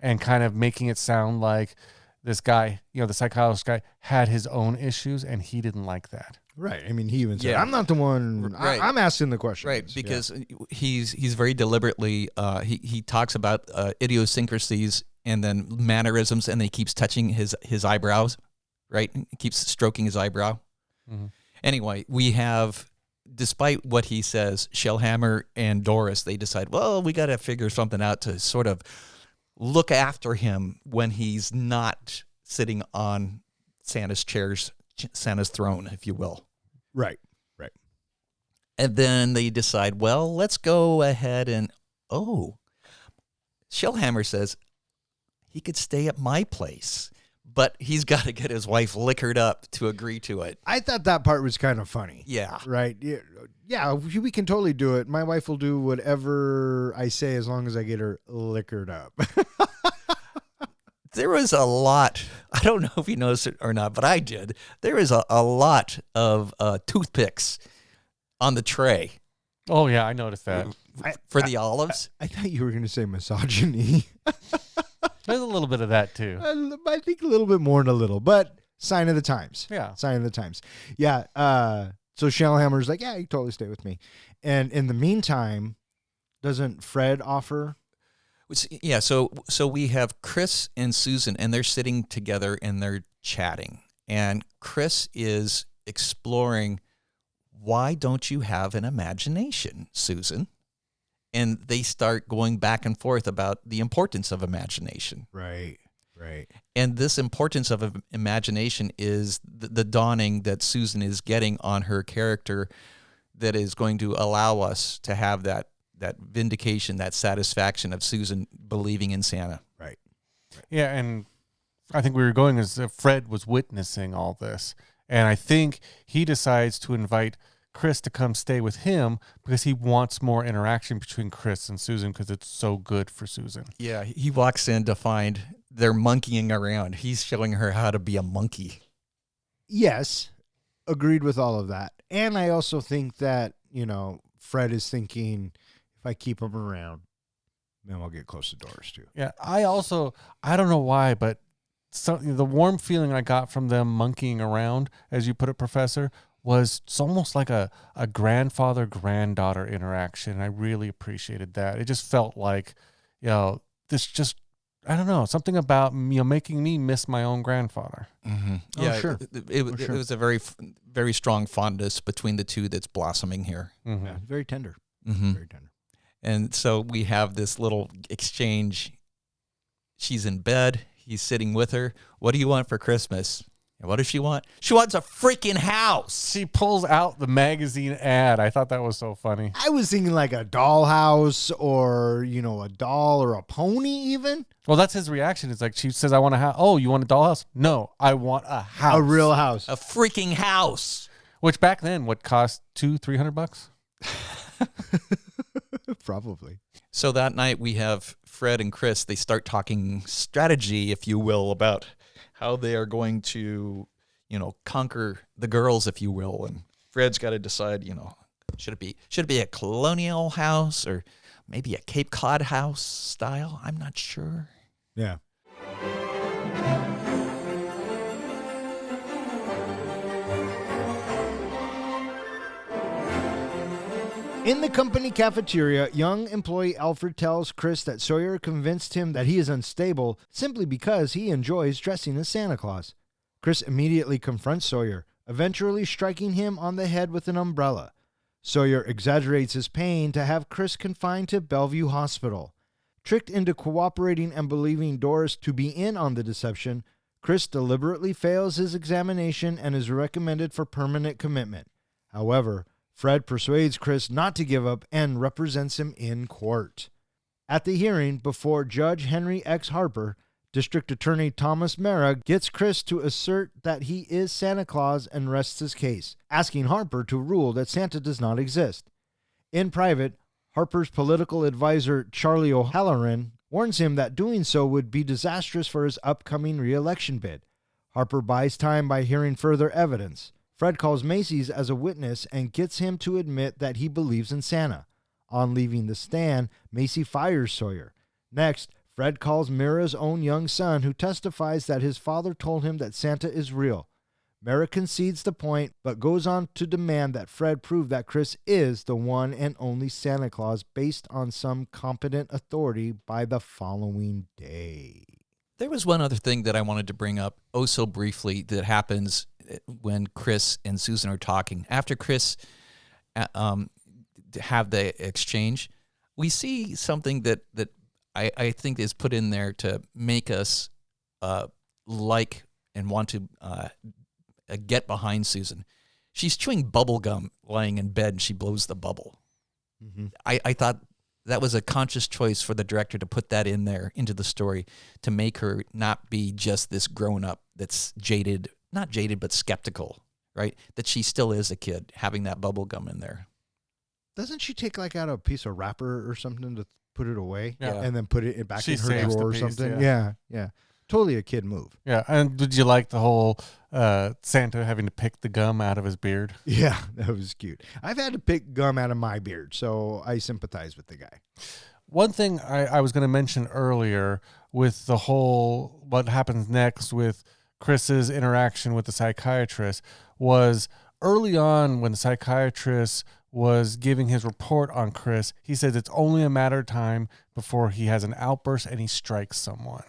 and kind of making it sound like this guy, the psychologist guy, had his own issues and he didn't like that. right. I mean, he even said, Yeah. "I'm not the one. Right. I'm asking the questions." Right, because he's very deliberately he talks about idiosyncrasies and then mannerisms, and then he keeps touching his eyebrows, right? He keeps stroking his eyebrow. Mm-hmm. Anyway, we have, despite what he says, Shellhammer and Doris, they decide, well, we got to figure something out to sort of look after him when he's not sitting on Santa's throne, if you will. Right. Right. And then they decide, well, let's go ahead and, Shellhammer says he could stay at my place, but he's got to get his wife liquored up to agree to it. I thought that part was kind of funny. Yeah. Right. Yeah, we can totally do it. My wife will do whatever I say as long as I get her liquored up. There was a lot, I don't know if you noticed it or not, but I did. There is a lot of toothpicks on the tray. Oh, yeah, I noticed that. For the olives. I thought you were going to say misogyny. There's a little bit of that, too. I think a little bit more than a little, but sign of the times. Yeah. Sign of the times. Yeah. So Shellhammer's like, yeah, you totally stay with me. And in the meantime, doesn't Fred offer? Yeah, so we have Chris and Susan, and they're sitting together and they're chatting. And Chris is exploring, why don't you have an imagination, Susan? And they start going back and forth about the importance of imagination. Right. And this importance of imagination is the dawning that Susan is getting on her character that is going to allow us to have that vindication, that satisfaction of Susan believing in Santa. Right. Yeah, and I think we were going as if Fred was witnessing all this. And I think he decides to invite Chris to come stay with him because he wants more interaction between Chris and Susan because it's so good for Susan. Yeah, he walks in to find they're monkeying around. He's showing her how to be a monkey. Yes. Agreed with all of that. And I also think that, Fred is thinking, if I keep him around, then I'll get close to Doris too. Yeah, I don't know why, but the warm feeling I got from them monkeying around, as you put it, Professor, was it's almost like a grandfather-granddaughter interaction. I really appreciated that. It just felt like, this just, I don't know, something about, making me miss my own grandfather. Mm-hmm. Oh, Yeah, sure. It was a very, very strong fondness between the two that's blossoming here. Mm-hmm. Yeah, very tender. Mm-hmm. Very tender. And so we have this little exchange. She's in bed. He's sitting with her. What do you want for Christmas? And what does she want? She wants a freaking house. She pulls out the magazine ad. I thought that was so funny. I was thinking like a dollhouse or, a doll or a pony even. Well, that's his reaction. It's like she says, I want a house. Oh, you want a dollhouse? No, I want a house. A real house. A freaking house. Which back then would cost $200-$300. Probably. So that night we have Fred and Chris. They start talking strategy, if you will, about how they are going to, conquer the girls, if you will. And Fred's got to decide, should it be a colonial house or maybe a Cape Cod house style? I'm not sure. Yeah. In the company cafeteria, young employee Alfred tells Chris that Sawyer convinced him that he is unstable simply because he enjoys dressing as Santa Claus. Chris immediately confronts Sawyer, eventually striking him on the head with an umbrella. Sawyer exaggerates his pain to have Chris confined to Bellevue Hospital. Tricked into cooperating and believing Doris to be in on the deception, Chris deliberately fails his examination and is recommended for permanent commitment. However, Fred persuades Chris not to give up and represents him in court. At the hearing before Judge Henry X. Harper, District Attorney Thomas Mara gets Chris to assert that he is Santa Claus and rests his case, asking Harper to rule that Santa does not exist. In private, Harper's political advisor Charlie O'Halloran warns him that doing so would be disastrous for his upcoming re-election bid. Harper buys time by hearing further evidence. Fred calls Macy's as a witness and gets him to admit that he believes in Santa. On leaving the stand, Macy fires Sawyer. Next, Fred calls Mira's own young son, who testifies that his father told him that Santa is real. Mira concedes the point, but goes on to demand that Fred prove that Chris is the one and only Santa Claus based on some competent authority by the following day. There was one other thing that I wanted to bring up so briefly that happens when Chris and Susan are talking. After Chris have the exchange, we see something that I think is put in there to make us like and want to get behind Susan. She's chewing bubble gum lying in bed and she blows the bubble. Mm-hmm. I thought that was a conscious choice for the director to put that in there into the story to make her not be just this grown up that's jaded, not jaded, but skeptical, right? That she still is a kid having that bubble gum in there. Doesn't she take like out a piece of wrapper or something to put it away? Yeah. And then put it back She in her saves the drawer or piece, something? yeah. Yeah. Totally a kid move. Yeah, and did you like the whole Santa having to pick the gum out of his beard? Yeah, that was cute. I've had to pick gum out of my beard, so I sympathize with the guy. One thing I was going to mention earlier with the whole what happens next with Chris's interaction with the psychiatrist was early on when the psychiatrist was giving his report on Chris, he says it's only a matter of time before he has an outburst and he strikes someone.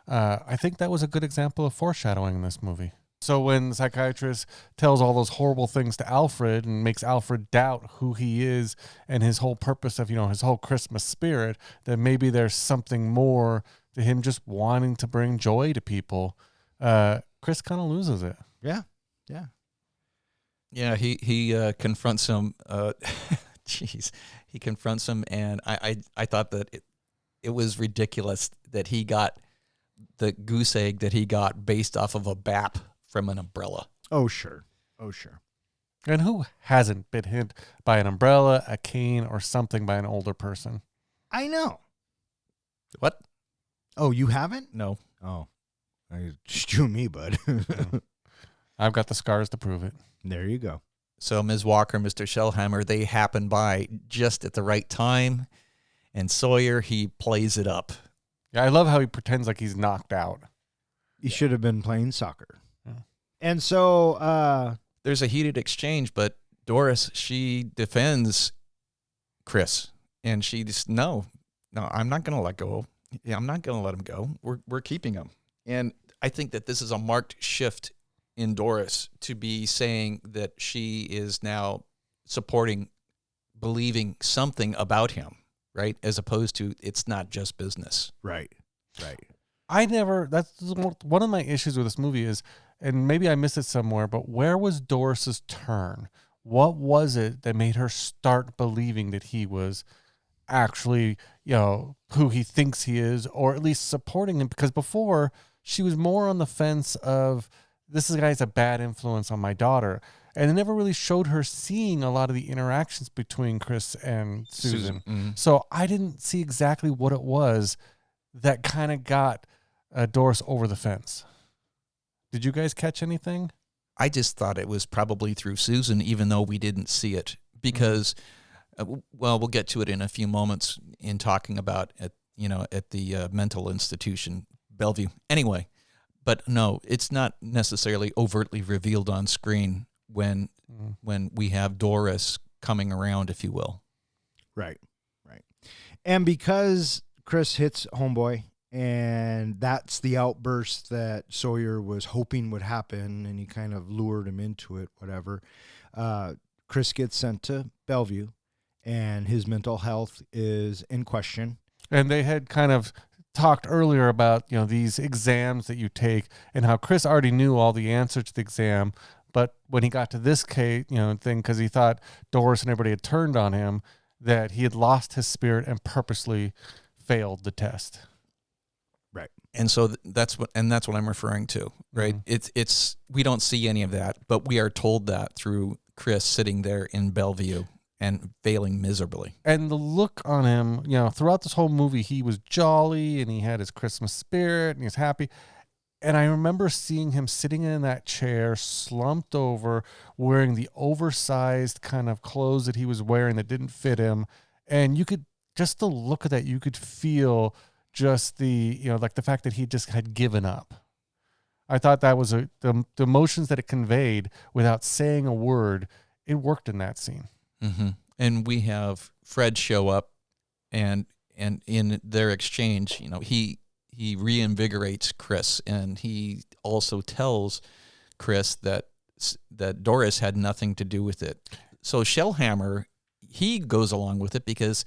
I think that was a good example of foreshadowing in this movie. So when the psychiatrist tells all those horrible things to Alfred and makes Alfred doubt who he is and his whole purpose of, his whole Christmas spirit, that maybe there's something more to him just wanting to bring joy to people, Chris kind of loses it. Yeah. Yeah, he confronts him. He confronts him, and I thought that it was ridiculous that he got the goose egg that he got based off of a bap from an umbrella. Oh, sure. And who hasn't been hit by an umbrella, a cane, or something by an older person? I know. What? Oh, you haven't? No. Oh, just you and me, bud. I've got the scars to prove it. There you go. So Ms. Walker, Mr. Shellhammer, they happen by just at the right time, and Sawyer, he plays it up. Yeah, I love how he pretends like he's knocked out. He should have been playing soccer. Yeah. And so There's a heated exchange, but Doris, she defends Chris, and she just, no, I'm not going to let go. Yeah, I'm not going to let him go. We're keeping him. And I think that this is a marked shift in Doris to be saying that she is now supporting, believing something about him, right? As opposed to it's not just business. Right. That's one of my issues with this movie is, and maybe I missed it somewhere, but where was Doris's turn? What was it that made her start believing that he was actually, who he thinks he is, or at least supporting him? Because before she was more on the fence of this guy's a bad influence on my daughter. And it never really showed her seeing a lot of the interactions between Chris and Susan. Mm-hmm. So I didn't see exactly what it was that kind of got Doris over the fence. Did you guys catch anything? I just thought it was probably through Susan, even though we didn't see it, because, well, we'll get to it in a few moments in talking about at the mental institution, Bellevue. Anyway, but no, it's not necessarily overtly revealed on screen when we have Doris coming around, if you will. Right. And because Chris hits homeboy, and that's the outburst that Sawyer was hoping would happen, and he kind of lured him into it, whatever. Chris gets sent to Bellevue, and his mental health is in question. And they had kind of talked earlier about, these exams that you take and how Chris already knew all the answers to the exam. But when he got to this case, thing, because he thought Doris and everybody had turned on him, that he had lost his spirit and purposely failed the test. Right. And so that's what I'm referring to, right? Mm-hmm. It's we don't see any of that, but we are told that through Chris sitting there in Bellevue and failing miserably. And the look on him, throughout this whole movie, he was jolly and he had his Christmas spirit and he was happy. And I remember seeing him sitting in that chair, slumped over, wearing the oversized kind of clothes that he was wearing that didn't fit him. And you could, just the look of that, you could feel just the, like the fact that he just had given up. I thought that was the emotions that it conveyed without saying a word. It worked in that scene. Mm-hmm. And we have Fred show up, and in their exchange, he reinvigorates Chris, and he also tells Chris that Doris had nothing to do with it. So Shellhammer, he goes along with it because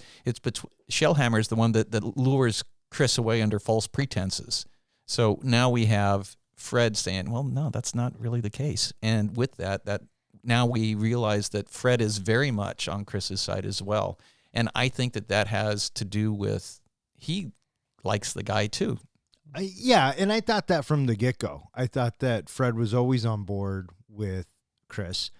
Shellhammer is the one that lures Chris away under false pretenses. So now we have Fred saying, well, no, that's not really the case. And with that now we realize that Fred is very much on Chris's side as well. And I think that has to do with he likes the guy too. Yeah, and I thought that from the get-go. I thought that Fred was always on board with Chris,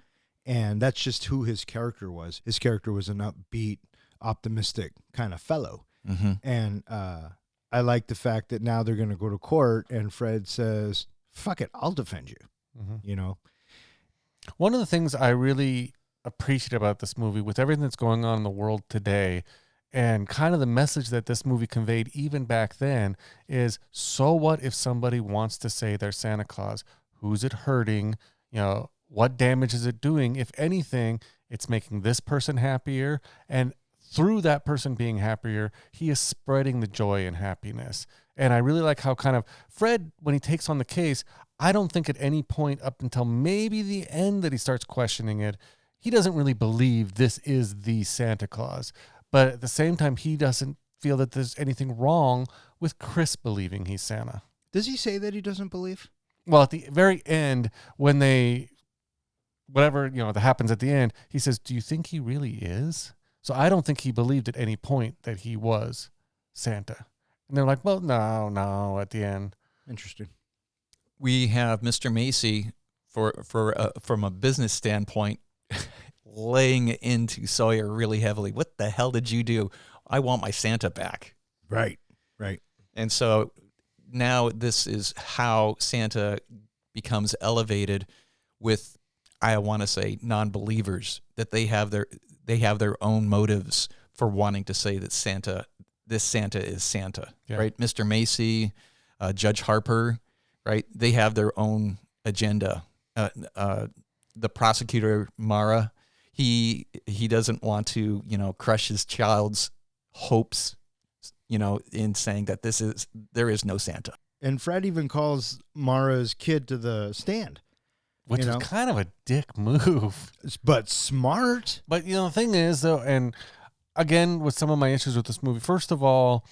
and that's just who his character was. His character was an upbeat, optimistic kind of fellow. Mm-hmm. And I like the fact that now they're going to go to court, and Fred says, fuck it, I'll defend you, Mm-hmm. One of the things I really appreciate about this movie, with everything that's going on in the world today, and kind of the message that this movie conveyed even back then, is so what if somebody wants to say they're Santa Claus? Who's it hurting? What damage is it doing? If anything, it's making this person happier. And through that person being happier, he is spreading the joy and happiness. And I really like how kind of Fred, when he takes on the case, I don't think at any point up until maybe the end that he starts questioning it, he doesn't really believe this is the Santa Claus. But at the same time, he doesn't feel that there's anything wrong with Chris believing he's Santa. Does he say that he doesn't believe? Well, at the very end, when whatever, that happens at the end, he says, do you think he really is? So I don't think he believed at any point that he was Santa. And they're like, well, no, at the end. Interesting. We have Mr. Macy from a business standpoint laying into Sawyer really heavily. What the hell did you do? I want my Santa back. Right. And so now this is how Santa becomes elevated with, I want to say, non-believers, that they have their own motives for wanting to say that this Santa is Santa, right? Mr. Macy, Judge Harper, right? They have their own agenda. The prosecutor, Mara, he doesn't want to, crush his child's hopes, in saying that there is no Santa. And Fred even calls Mara's kid to the stand. Which is kind of a dick move. But smart. But, the thing is, though, and again, with some of my issues with this movie, first of all,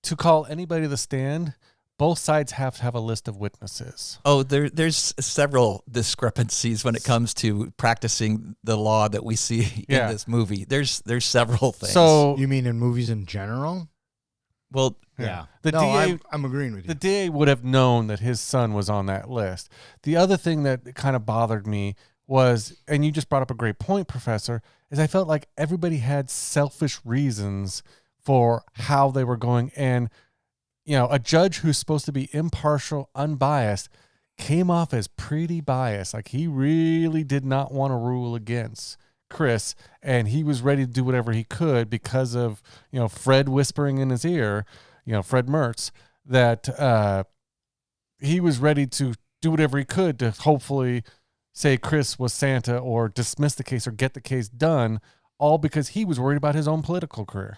to call anybody to the stand, both sides have to have a list of witnesses. Oh, there's several discrepancies when it comes to practicing the law that we see in this movie. There's several things. So you mean in movies in general? Well, Yeah. The no, DA I'm agreeing with you. The DA would have known that his son was on that list. The other thing that kind of bothered me was, and you just brought up a great point, Professor, is I felt like everybody had selfish reasons for how they were going. And, a judge who's supposed to be impartial, unbiased, came off as pretty biased. Like he really did not want to rule against Chris, and he was ready to do whatever he could because of, Fred whispering in his ear, Fred Mertz, that he was ready to do whatever he could to hopefully say Chris was Santa or dismiss the case or get the case done, all because he was worried about his own political career.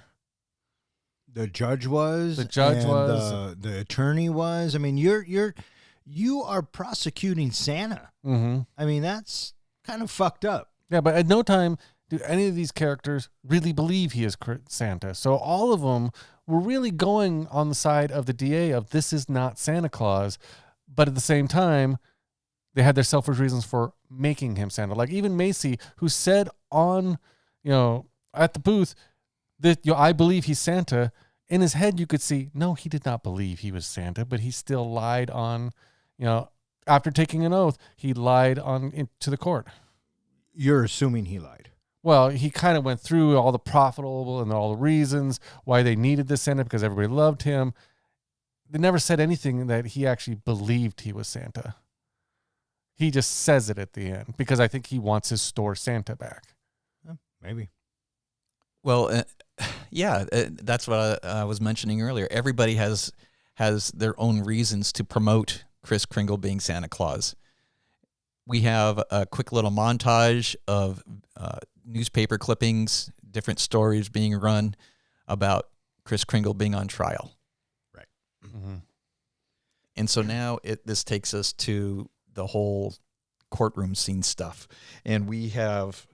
The judge was. The judge and was. The attorney was. I mean, you are prosecuting Santa. Mm-hmm. I mean, that's kind of fucked up. Yeah, but at no time do any of these characters really believe he is Santa. So all of them were really going on the side of the DA of this is not Santa Claus. But at the same time, they had their selfish reasons for making him Santa. Like even Macy, who said on, at the booth that, I believe he's Santa. In his head, you could see, no, he did not believe he was Santa, but he still lied on, after taking an oath, he lied to the court. You're assuming he lied. Well, he kind of went through all the profitable and all the reasons why they needed this Santa because everybody loved him. They never said anything that he actually believed he was Santa. He just says it at the end because I think he wants his store Santa back. Maybe. Well, that's what I was mentioning earlier. Everybody has their own reasons to promote Kris Kringle being Santa Claus. We have a quick little montage of newspaper clippings, different stories being run about Kris Kringle being on trial. Right. Mm-hmm. And so now this takes us to the whole courtroom scene stuff. And we have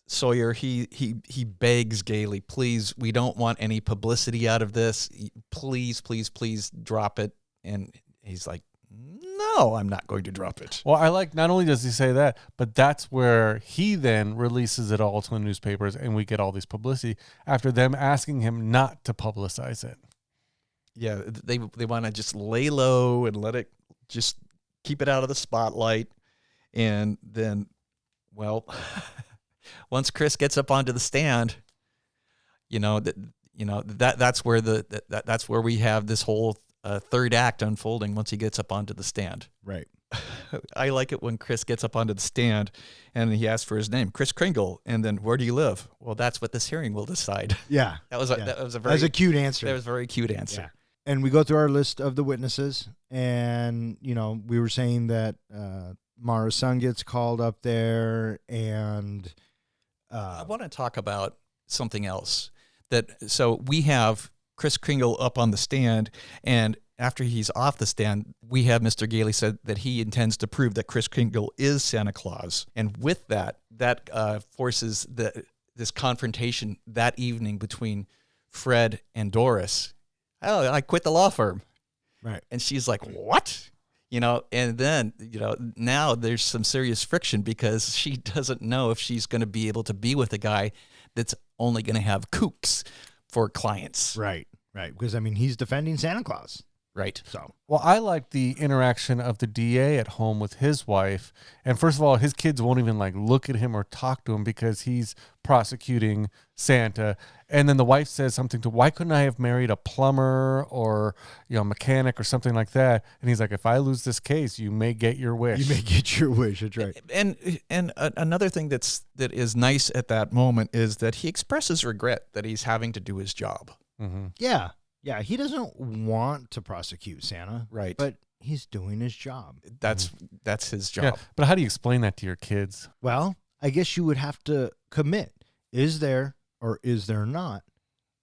Sawyer, he begs Gailey, please, we don't want any publicity out of this. Please, please, please drop it. And he's like, no, I'm not going to drop it. Well, I like, not only does he say that, but that's where he then releases it all to the newspapers and we get all this publicity after them asking him not to publicize it. Yeah, they want to just lay low and let it just keep it out of the spotlight. And then, well, once Chris gets up onto the stand, that's where that's where we have this whole third act unfolding once he gets up onto the stand. Right. I like it when Chris gets up onto the stand and he asks for his name, Kris Kringle, and then where do you live? Well, that's what this hearing will decide. Yeah. That was a cute answer. That was a very cute answer. Yeah. And we go through our list of the witnesses, and we were saying that Mara's son gets called up there, and I want to talk about something else. So we have Kris Kringle up on the stand, and after he's off the stand, we have Mr. Gailey said that he intends to prove that Kris Kringle is Santa Claus. And with that forces this confrontation that evening between Fred and Doris. Oh, I quit the law firm. Right. And she's like, what? And then, now there's some serious friction because she doesn't know if she's going to be able to be with a guy that's only going to have kooks for clients. Right. Because, he's defending Santa Claus. Right. So, Well, I like the interaction of the DA at home with his wife. And first of all, his kids won't even look at him or talk to him because he's prosecuting Santa. And then the wife says something to, why couldn't I have married a plumber or, mechanic or something like that? And he's like, if I lose this case, you may get your wish. you may get your wish. That's right. And another thing that is nice at that moment is that he expresses regret that he's having to do his job. Mm-hmm. Yeah, he doesn't want to prosecute Santa. Right. But he's doing his job. That's his job. Yeah, but how do you explain that to your kids? Well, I guess you would have to commit. Is there or is there not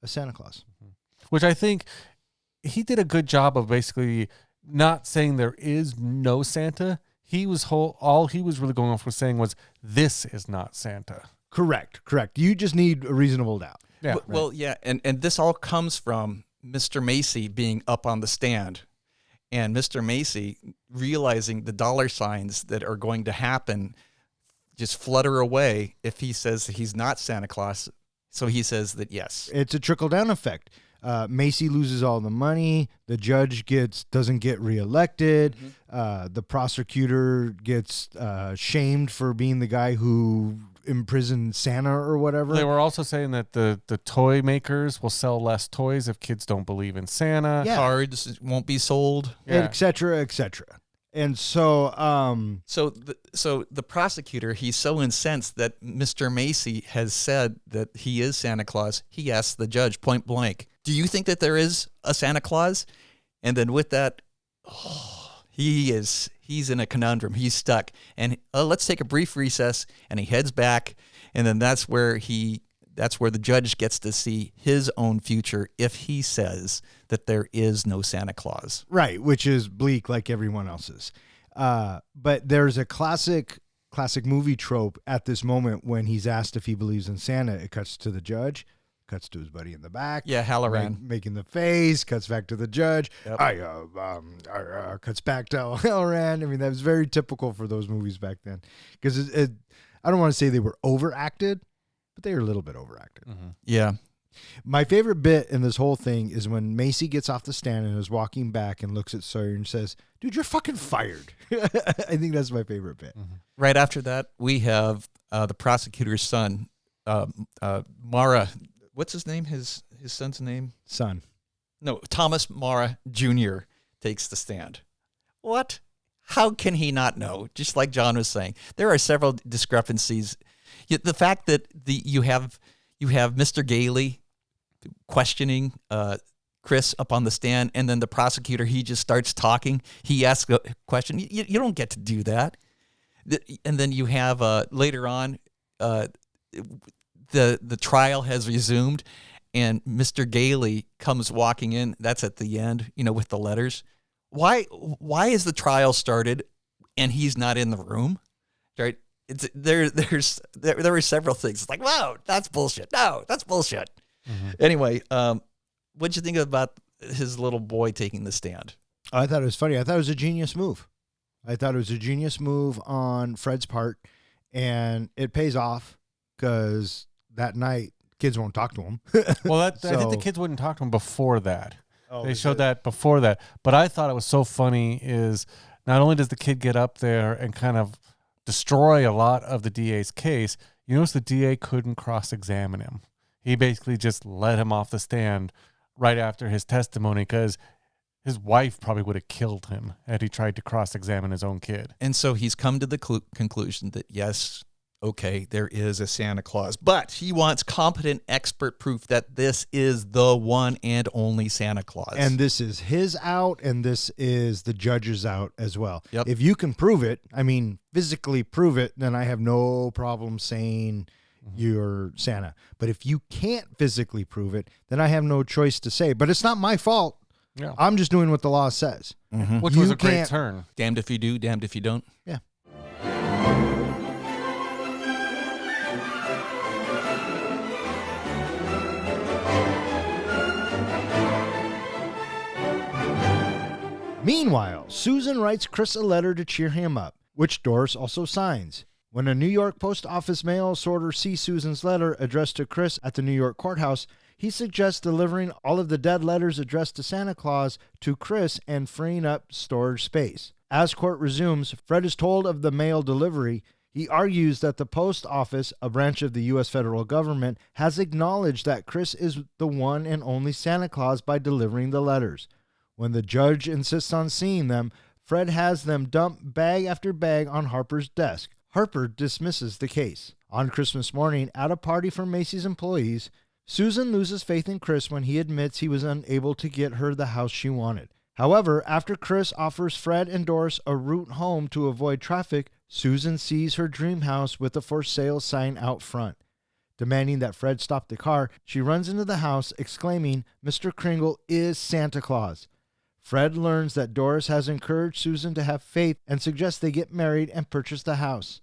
a Santa Claus? Which I think he did a good job of basically not saying there is no Santa. All he was really going off for saying was, this is not Santa. Correct. You just need a reasonable doubt. Yeah. Well, yeah, and this all comes from Mr. Macy being up on the stand and Mr. Macy realizing the dollar signs that are going to happen just flutter away if he says that he's not Santa Claus. So he says that yes. It's a trickle-down effect. Macy loses all the money. The judge doesn't get reelected. The prosecutor gets shamed for being the guy who imprisoned Santa or whatever. They were also saying that the toy makers will sell less toys if kids don't believe in Santa. Yeah. Cards won't be sold. Et cetera, et cetera. And so, So the prosecutor, he's so incensed that Mr. Macy has said that he is Santa Claus. He asks the judge point blank, "Do you think that there is a Santa Claus?" And then with that, he's in a conundrum. He's stuck. And let's take a brief recess. And he heads back. And then that's where the judge gets to see his own future if he says that there is no Santa Claus. right, which is bleak like everyone else's. But there's a classic movie trope at this moment when he's asked if he believes in Santa. It cuts to the judge, cuts to his buddy in the back. Yeah, Halloran. Making the face, cuts back to the judge. Yep. Cuts back to Halloran. I mean, that was very typical for those movies back then. Because I don't want to say they were overacted, but they were a little bit overacted. Yeah. My favorite bit in this whole thing is when Macy gets off the stand and is walking back and looks at Sawyer and says, "Dude, you're fucking fired." I think that's my favorite bit. Right after that, we have the prosecutor's son, Mara. What's his name? His son's name? Son. No, Thomas Mara Jr. takes the stand. What? How can he not know? Just like John was saying, there are several discrepancies. The fact that you have Mr. Gailey questioning Chris up on the stand, and then the prosecutor, he just starts talking. He asks a question. You don't get to do that. And then you have later on, the trial has resumed, and Mr. Gailey comes walking in. That's at the end, with the letters. Why is the trial started and he's not in the room? Right? There were several things. It's like, wow, that's bullshit. No, that's bullshit. Anyway, what'd you think about his little boy taking the stand? I thought it was funny. I thought it was a genius move. On Fred's part, and it pays off because that night kids won't talk to him. Well, I think the kids wouldn't talk to him before that. Oh, they showed that before that. But I thought it was so funny is not only does the kid get up there and kind of destroy a lot of the DA's case, you notice the DA couldn't cross-examine him. He basically just let him off the stand right after his testimony because his wife probably would have killed him had he tried to cross-examine his own kid. And so he's come to the conclusion that, yes, okay, there is a Santa Claus, but he wants competent expert proof that this is the one and only Santa Claus. And this is his out, and this is the judge's out as well. Yep. If you can prove it, physically prove it, then I have no problem saying you're Santa. But if you can't physically prove it, then I have no choice to say. But it's not my fault. Yeah. I'm just doing what the law says. Which You was a great can't- turn. Damned if you do, damned if you don't. Yeah. Meanwhile, Susan writes Chris a letter to cheer him up, which Doris also signs. When a New York post office mail sorter sees Susan's letter addressed to Chris at the New York courthouse, he suggests delivering all of the dead letters addressed to Santa Claus to Chris and freeing up storage space. As court resumes, Fred is told of the mail delivery. He argues that the post office, a branch of the U.S. federal government, has acknowledged that Chris is the one and only Santa Claus by delivering the letters. When the judge insists on seeing them, Fred has them dump bag after bag on Harper's desk. Harper dismisses the case. On Christmas morning, at a party for Macy's employees, Susan loses faith in Chris when he admits he was unable to get her the house she wanted. However, after Chris offers Fred and Doris a route home to avoid traffic, Susan sees her dream house with a for sale sign out front. Demanding that Fred stop the car, she runs into the house exclaiming, "Mr. Kringle is Santa Claus." Fred learns that Doris has encouraged Susan to have faith and suggests they get married and purchase the house.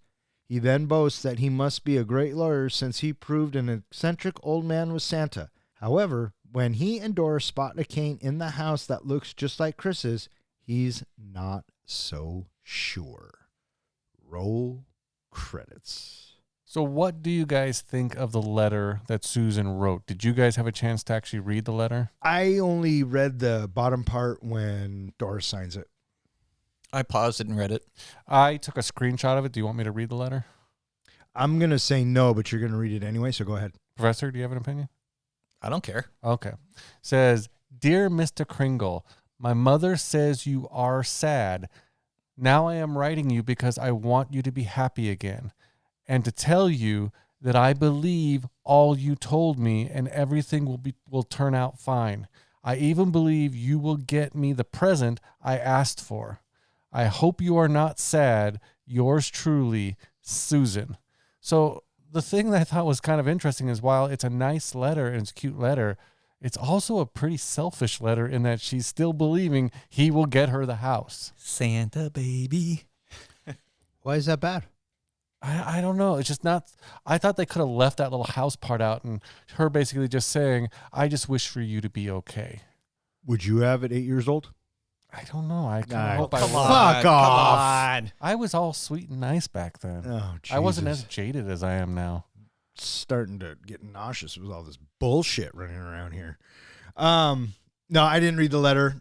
He then boasts that he must be a great lawyer since he proved an eccentric old man was Santa. However, when he and Doris spot a cane in the house that looks just like Chris's, he's not so sure. Roll credits. So what do you guys think of the letter that Susan wrote? Did you guys have a chance to actually read the letter? I only read the bottom part when Doris signs it. I paused it and read it. I took a screenshot of it. Do you want me to read the letter? I'm going to say no, but you're going to read it anyway, so go ahead. Professor, do you have an opinion? I don't care. Okay. Says, Dear Mr. Kringle, my mother says you are sad. Now I am writing you because I want you to be happy again and to tell you that I believe all you told me and everything will turn out fine. I even believe you will get me the present I asked for. I hope you are not sad. Yours truly, Susan. So the thing that I thought was kind of interesting is while it's a nice letter and it's a cute letter, it's also a pretty selfish letter in that she's still believing he will get her the house. Santa baby. Why is that bad? I don't know. It's just not. I thought they could have left that little house part out and her basically just saying, I just wish for you to be okay. Would you have at 8 years old? I don't know. I kind of Nah, hope I Come was. on. Fuck off. Come on. I was all sweet and nice back then. Oh, I wasn't as Jesus. jaded as I am now. Starting to get nauseous with all this bullshit running around here. No, I didn't read the letter.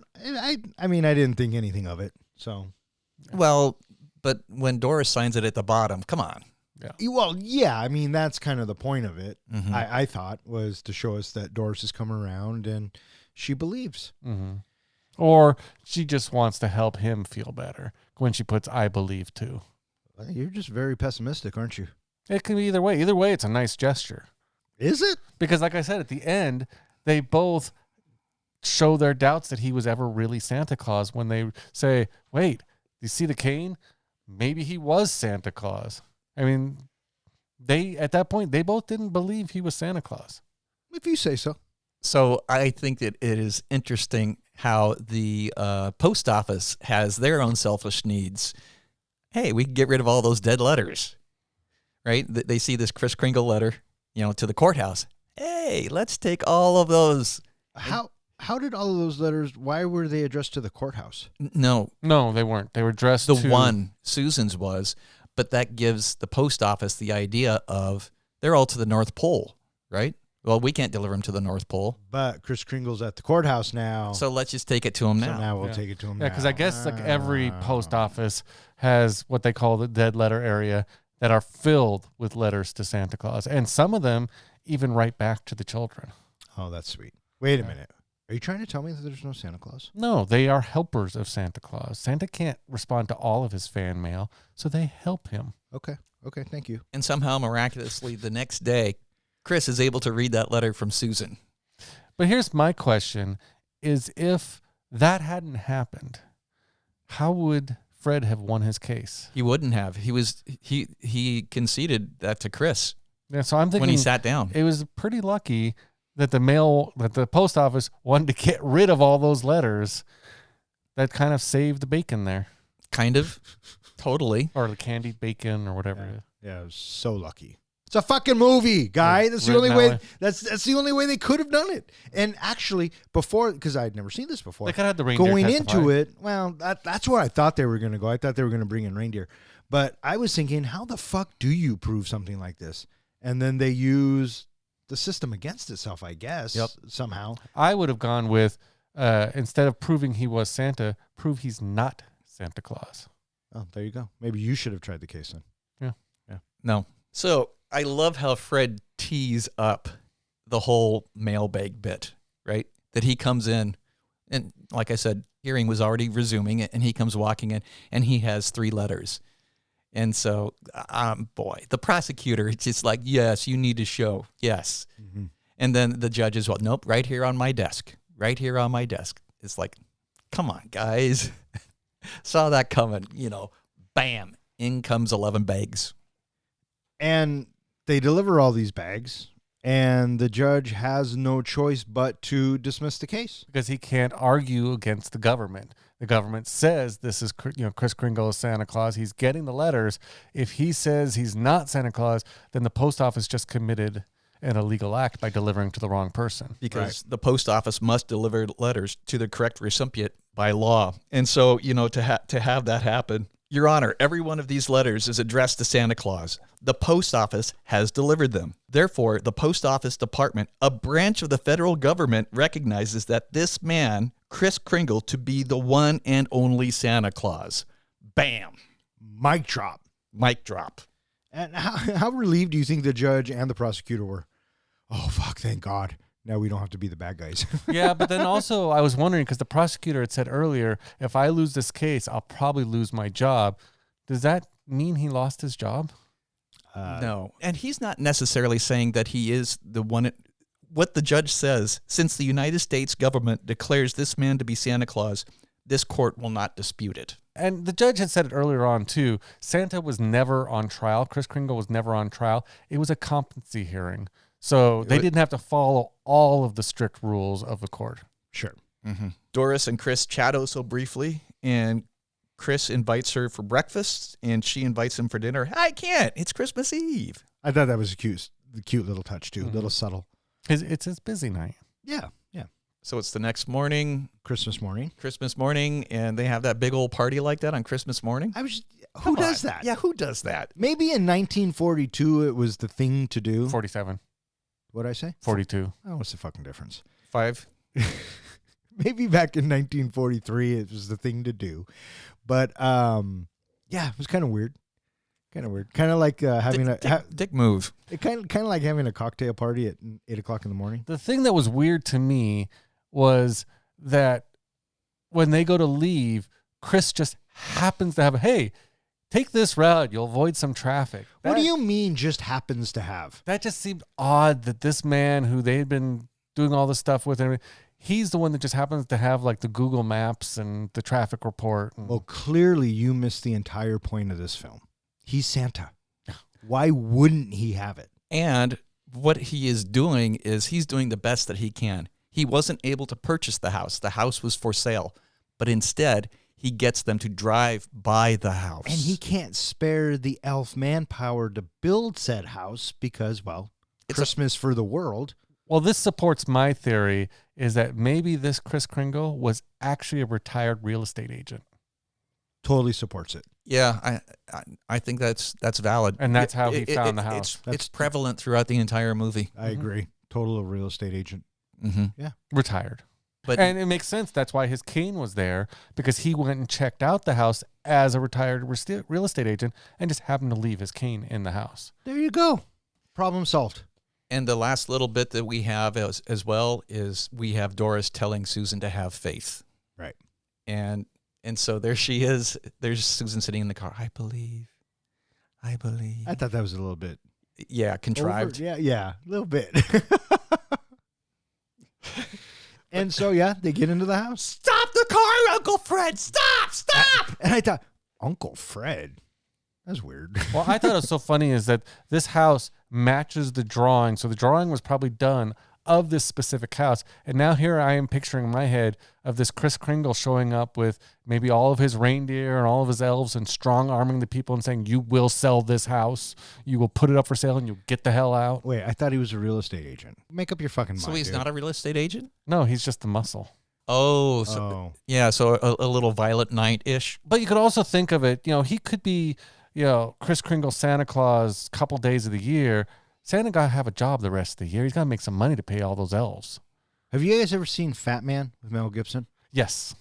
I mean, I didn't think anything of it. So, Well, but when Doris signs it at the bottom, come on. well, yeah, I mean, that's kind of the point of it. Mhm. I thought was to show us that Doris has come around and she believes. Mm-hmm. Or she just wants to help him feel better when she puts I believe too. You're just very pessimistic, aren't you? It can be either way. Either way, it's a nice gesture. Is it? Because like I said, at the end, they both show their doubts that he was ever really Santa Claus when they say, wait, you see the cane? Maybe he was Santa Claus. I mean, at that point, they both didn't believe he was Santa Claus. If you say so. So I think that it is interesting how the post office has their own selfish needs. Hey, we can get rid of all those dead letters, right? They see this Kris Kringle letter, to the courthouse. Hey, let's take all of those. How did all of those letters, why were they addressed to the courthouse? No, No, they weren't. They were addressed the to one Susan's was, but that gives the post office the idea of they're all to the North Pole, right? Well, we can't deliver them to the North Pole, But Kris Kringle's at the courthouse now. so let's just take it to them So now. now we'll Yeah. take it to him Yeah, because I now. guess like every post office has what they call the dead letter area that are filled with letters to Santa Claus. And some of them even write back to the children. Oh, that's sweet. Wait a minute. Are you trying to tell me that there's no Santa Claus? No, they are helpers of Santa Claus. Santa can't respond to all of his fan mail, so they help him. Okay. Okay, thank you. And somehow, miraculously, the next day, Chris is able to read that letter from Susan. But here's my question is if that hadn't happened, how would Fred have won his case? He wouldn't have. He conceded that to Chris Yeah, so I'm thinking when he sat down. it was pretty lucky that the post office wanted to get rid of all those letters. That kind of saved the bacon there, Kind of. Totally. or the candied bacon, or whatever. it is. Yeah, I was so lucky. It's a fucking movie, guy. That's the Written only that way. way. That's the only way they could have done it. And actually, before, because I'd never seen this before, They could have had the reindeer going testify. into it, well, that's where I thought they were going to go. I thought they were going to bring in reindeer, but I was thinking, how the fuck do you prove something like this? And then they use the system against itself, I guess. Yep. Somehow. I would have gone with instead of proving he was Santa, prove he's not Santa Claus. Oh, there you go. Maybe you should have tried the case then. No. So I love how Fred tees up the whole mailbag bit, right? That he comes in, and like I said, hearing was already resuming, and he comes walking in, and he has 3 letters. And so, boy, the prosecutor is just like, yes, you need to show, yes. Mm-hmm. And then the judge is, well, nope, right here on my desk, right here on my desk. It's like, come on, guys. Saw that coming, bam, in comes 11 bags. And they deliver all these bags, and the judge has no choice but to dismiss the case. Because he can't argue against the government. The government says this is, Kris Kringle is Santa Claus. He's getting the letters. If he says he's not Santa Claus, then the post office just committed an illegal act by delivering to the wrong person. Because the post office must deliver letters to the correct recipient by law. And so, to have that happen, Your Honor, every one of these letters is addressed to Santa Claus. The post office has delivered them. Therefore, the post office department, a branch of the federal government, recognizes that this man, Kris Kringle, to be the one and only Santa Claus. Bam. Mic drop. Mic drop. And how relieved do you think the judge and the prosecutor were? Oh, fuck, thank God. Now we don't have to be the bad guys. Yeah, but then also I was wondering, because the prosecutor had said earlier, if I lose this case, I'll probably lose my job. Does that mean he lost his job? No. And he's not necessarily saying that he is the one. What the judge says, since the United States government declares this man to be Santa Claus, this court will not dispute it. And the judge had said it earlier on, too. Santa was never on trial. Kris Kringle was never on trial. It was a competency hearing. So they didn't have to follow all of the strict rules of the court. Sure. Mm-hmm. Doris and Kris chat so briefly, and Kris invites her for breakfast, and she invites him for dinner. I can't. It's Christmas Eve. I thought that was a cute little touch, too. A little subtle. It's his busy night. Yeah, yeah. So it's the next morning. Christmas morning, and they have that big old party like that on Christmas morning. Who does that? Yeah, who does that? Maybe in 1942 it was the thing to do. 47. What'd I say? 42. Oh, what's the fucking difference? 5. Maybe back in 1943 it was the thing to do. But, yeah, it was kind of weird. Kind of like having dick move. It kind of like having a cocktail party at 8 o'clock in the morning. The thing that was weird to me was that when they go to leave, Kris just happens to have hey, take this route. You'll avoid some traffic. What do you mean just happens to have? That just seemed odd that this man who they had been doing all this stuff with, and he's the one that just happens to have like the Google Maps and the traffic report. Well, clearly you missed the entire point of this film. He's Santa. Why wouldn't he have it? And what he is doing is he's doing the best that he can. He wasn't able to purchase the house. The house was for sale. But instead, he gets them to drive by the house. And he can't spare the elf manpower to build said house because, well, it's Christmas for the world. Well, this supports my theory is that maybe this Kris Kringle was actually a retired real estate agent. Totally supports it. Yeah, I think that's valid. And that's how he found the house. It's prevalent throughout the entire movie. I agree. Total real estate agent. Mm-hmm. Yeah. Retired. And it makes sense. That's why his cane was there, because he went and checked out the house as a retired real estate agent and just happened to leave his cane in the house. There you go. Problem solved. And the last little bit that we have as well is we have Doris telling Susan to have faith. Right. And so there she is. There's Susan sitting in the car. I believe. I thought that was a little bit. Yeah, contrived. Yeah, a little bit. And so, yeah, they get into the house. Stop the car, Uncle Fred. Stop. And I thought, Uncle Fred? That's weird. Well, I thought it was so funny is that this house matches the drawing. So the drawing was probably done of this specific house. And now here I am picturing in my head of this Kris Kringle showing up with maybe all of his reindeer and all of his elves and strong arming the people and saying, you will sell this house. You will put it up for sale and you'll get the hell out. Wait, I thought he was a real estate agent. Make up your fucking mind. So he's dude. not a real estate agent? No, he's just the muscle. Oh. Yeah, so a little Violet Knight-ish. But you could also think of it, he could be, Kris Kringle, Santa Claus, couple days of the year. Santa got to have a job the rest of the year. He's got to make some money to pay all those elves. Have you guys ever seen Fat Man with Mel Gibson? Yes.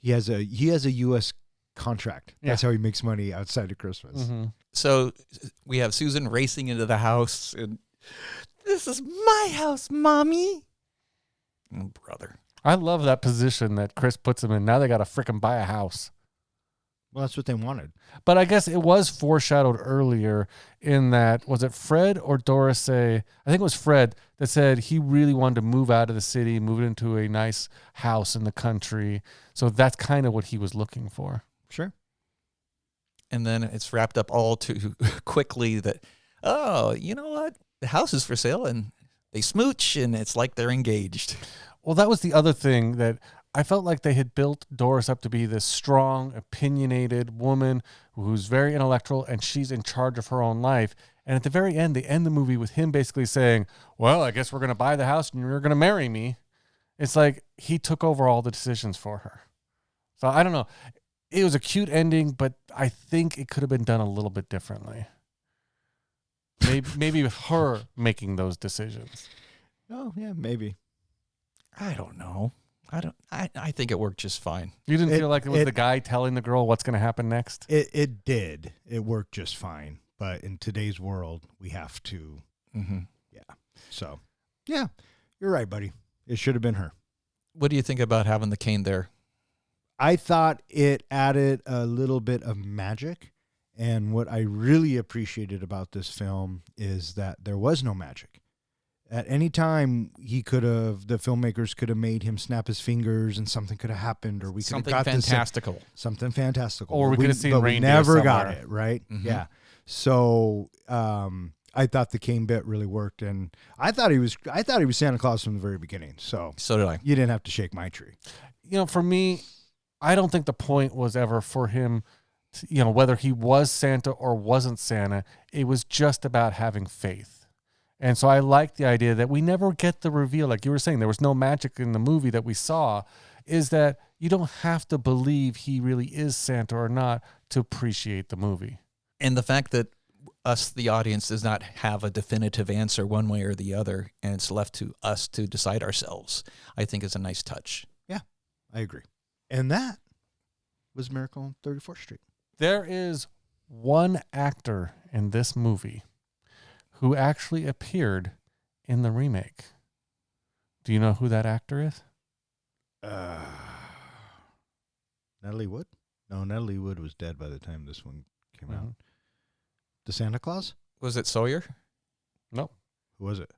He has a U.S. contract. That's how he makes money outside of Christmas. Mm-hmm. So we have Susan racing into the house, and this is my house, Mommy. Oh, brother. I love that position that Kris puts him in. Now they got to frickin' buy a house. Well, that's what they wanted. But I guess it was foreshadowed earlier in that, was it Fred or Doris I think it was Fred that said he really wanted to move out of the city, move into a nice house in the country. So that's kind of what he was looking for. Sure. And then it's wrapped up all too quickly that, oh, you know what? The house is for sale, and they smooch, and it's like they're engaged. Well, that was the other thing that I felt like they had built Doris up to be this strong, opinionated woman who's very intellectual, and she's in charge of her own life. And at the very end, they end the movie with him basically saying, well, I guess we're going to buy the house and you're going to marry me. It's like he took over all the decisions for her. So I don't know. it was a cute ending, but I think it could have been done a little bit differently. Maybe with her making those decisions. Oh, yeah, maybe. I don't know. I think it worked just fine. You didn't feel like it was the guy telling the girl what's going to happen next? It did. It worked just fine. But in today's world, we have to. Mm-hmm. Yeah. So, yeah, you're right, buddy. It should have been her. What do you think about having the cane there? I thought it added a little bit of magic. And what I really appreciated about this film is that there was no magic. At any time, the filmmakers could have made him snap his fingers and something could have happened, or we could have got fantastical. something fantastical. Or we could have seen but we reindeer never got somewhere. it, right? Mhm. Yeah. So I thought the cane bit really worked, and I thought he was Santa Claus from the very beginning. So So did I. you didn't have to shake my tree. For me, I don't think the point was ever for him, whether he was Santa or wasn't Santa. It was just about having faith. And so I like the idea that we never get the reveal. Like you were saying, there was no magic in the movie that we saw, is that you don't have to believe he really is Santa or not to appreciate the movie. And the fact that us, the audience, does not have a definitive answer one way or the other, and it's left to us to decide ourselves, I think is a nice touch. Yeah, I agree. And that was Miracle on 34th Street. There is one actor in this movie who actually appeared in the remake. Do you know who that actor is? Natalie Wood? No, Natalie Wood was dead by the time this one came out. Mhm. The Santa Claus? Was it Sawyer? Nope. Who was it?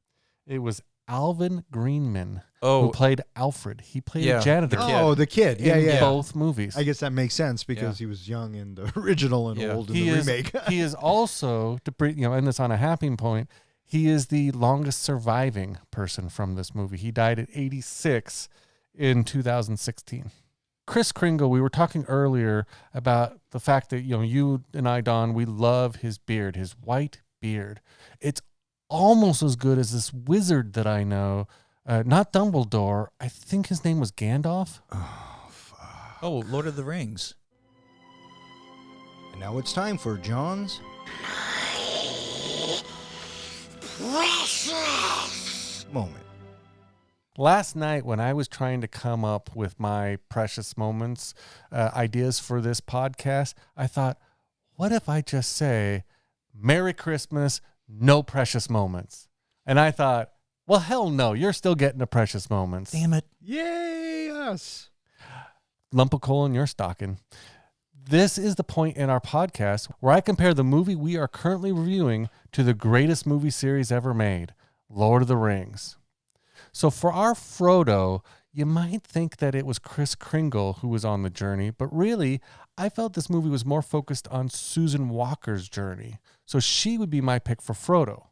It was Alvin Greenman, who Oh, played Alfred. He played Yeah, a janitor the kid. Oh, the kid. Yeah, in yeah. both movies. I guess that makes sense because he was young in the original and Yeah. old in He the is, remake. he is also, to bring, end this on a happy point, he is the longest surviving person from this movie. He died at 86 in 2016. Kris Kringle, we were talking earlier about the fact that, you and I, Don, we love his beard, his white beard. It's almost as good as this wizard that I know, not Dumbledore. I think his name was Gandalf. oh, Lord of the Rings. And now it's time for John's moment. Last night, when I was trying to come up with my precious moments, ideas for this podcast, I thought, what if I just say, Merry Christmas, no precious moments? And I thought, well, hell no, you're still getting the precious moments. Damn it. Yay, us. Lump of coal in your stocking. This is the point in our podcast where I compare the movie we are currently reviewing to the greatest movie series ever made, Lord of the Rings. So for our Frodo, you might think that it was Kris Kringle who was on the journey, but really, I felt this movie was more focused on Susan Walker's journey. So she would be my pick for Frodo.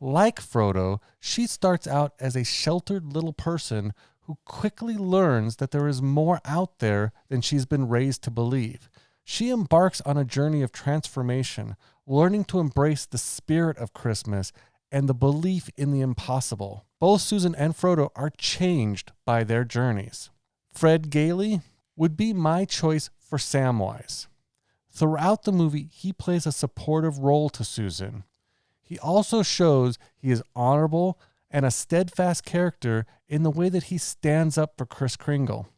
Like Frodo, she starts out as a sheltered little person who quickly learns that there is more out there than she's been raised to believe. She embarks on a journey of transformation, learning to embrace the spirit of Christmas and the belief in the impossible. Both Susan and Frodo are changed by their journeys. Fred Gailey would be my choice for Samwise. Throughout the movie, he plays a supportive role to Susan. He also shows he is honorable and a steadfast character in the way that he stands up for Kris Kringle.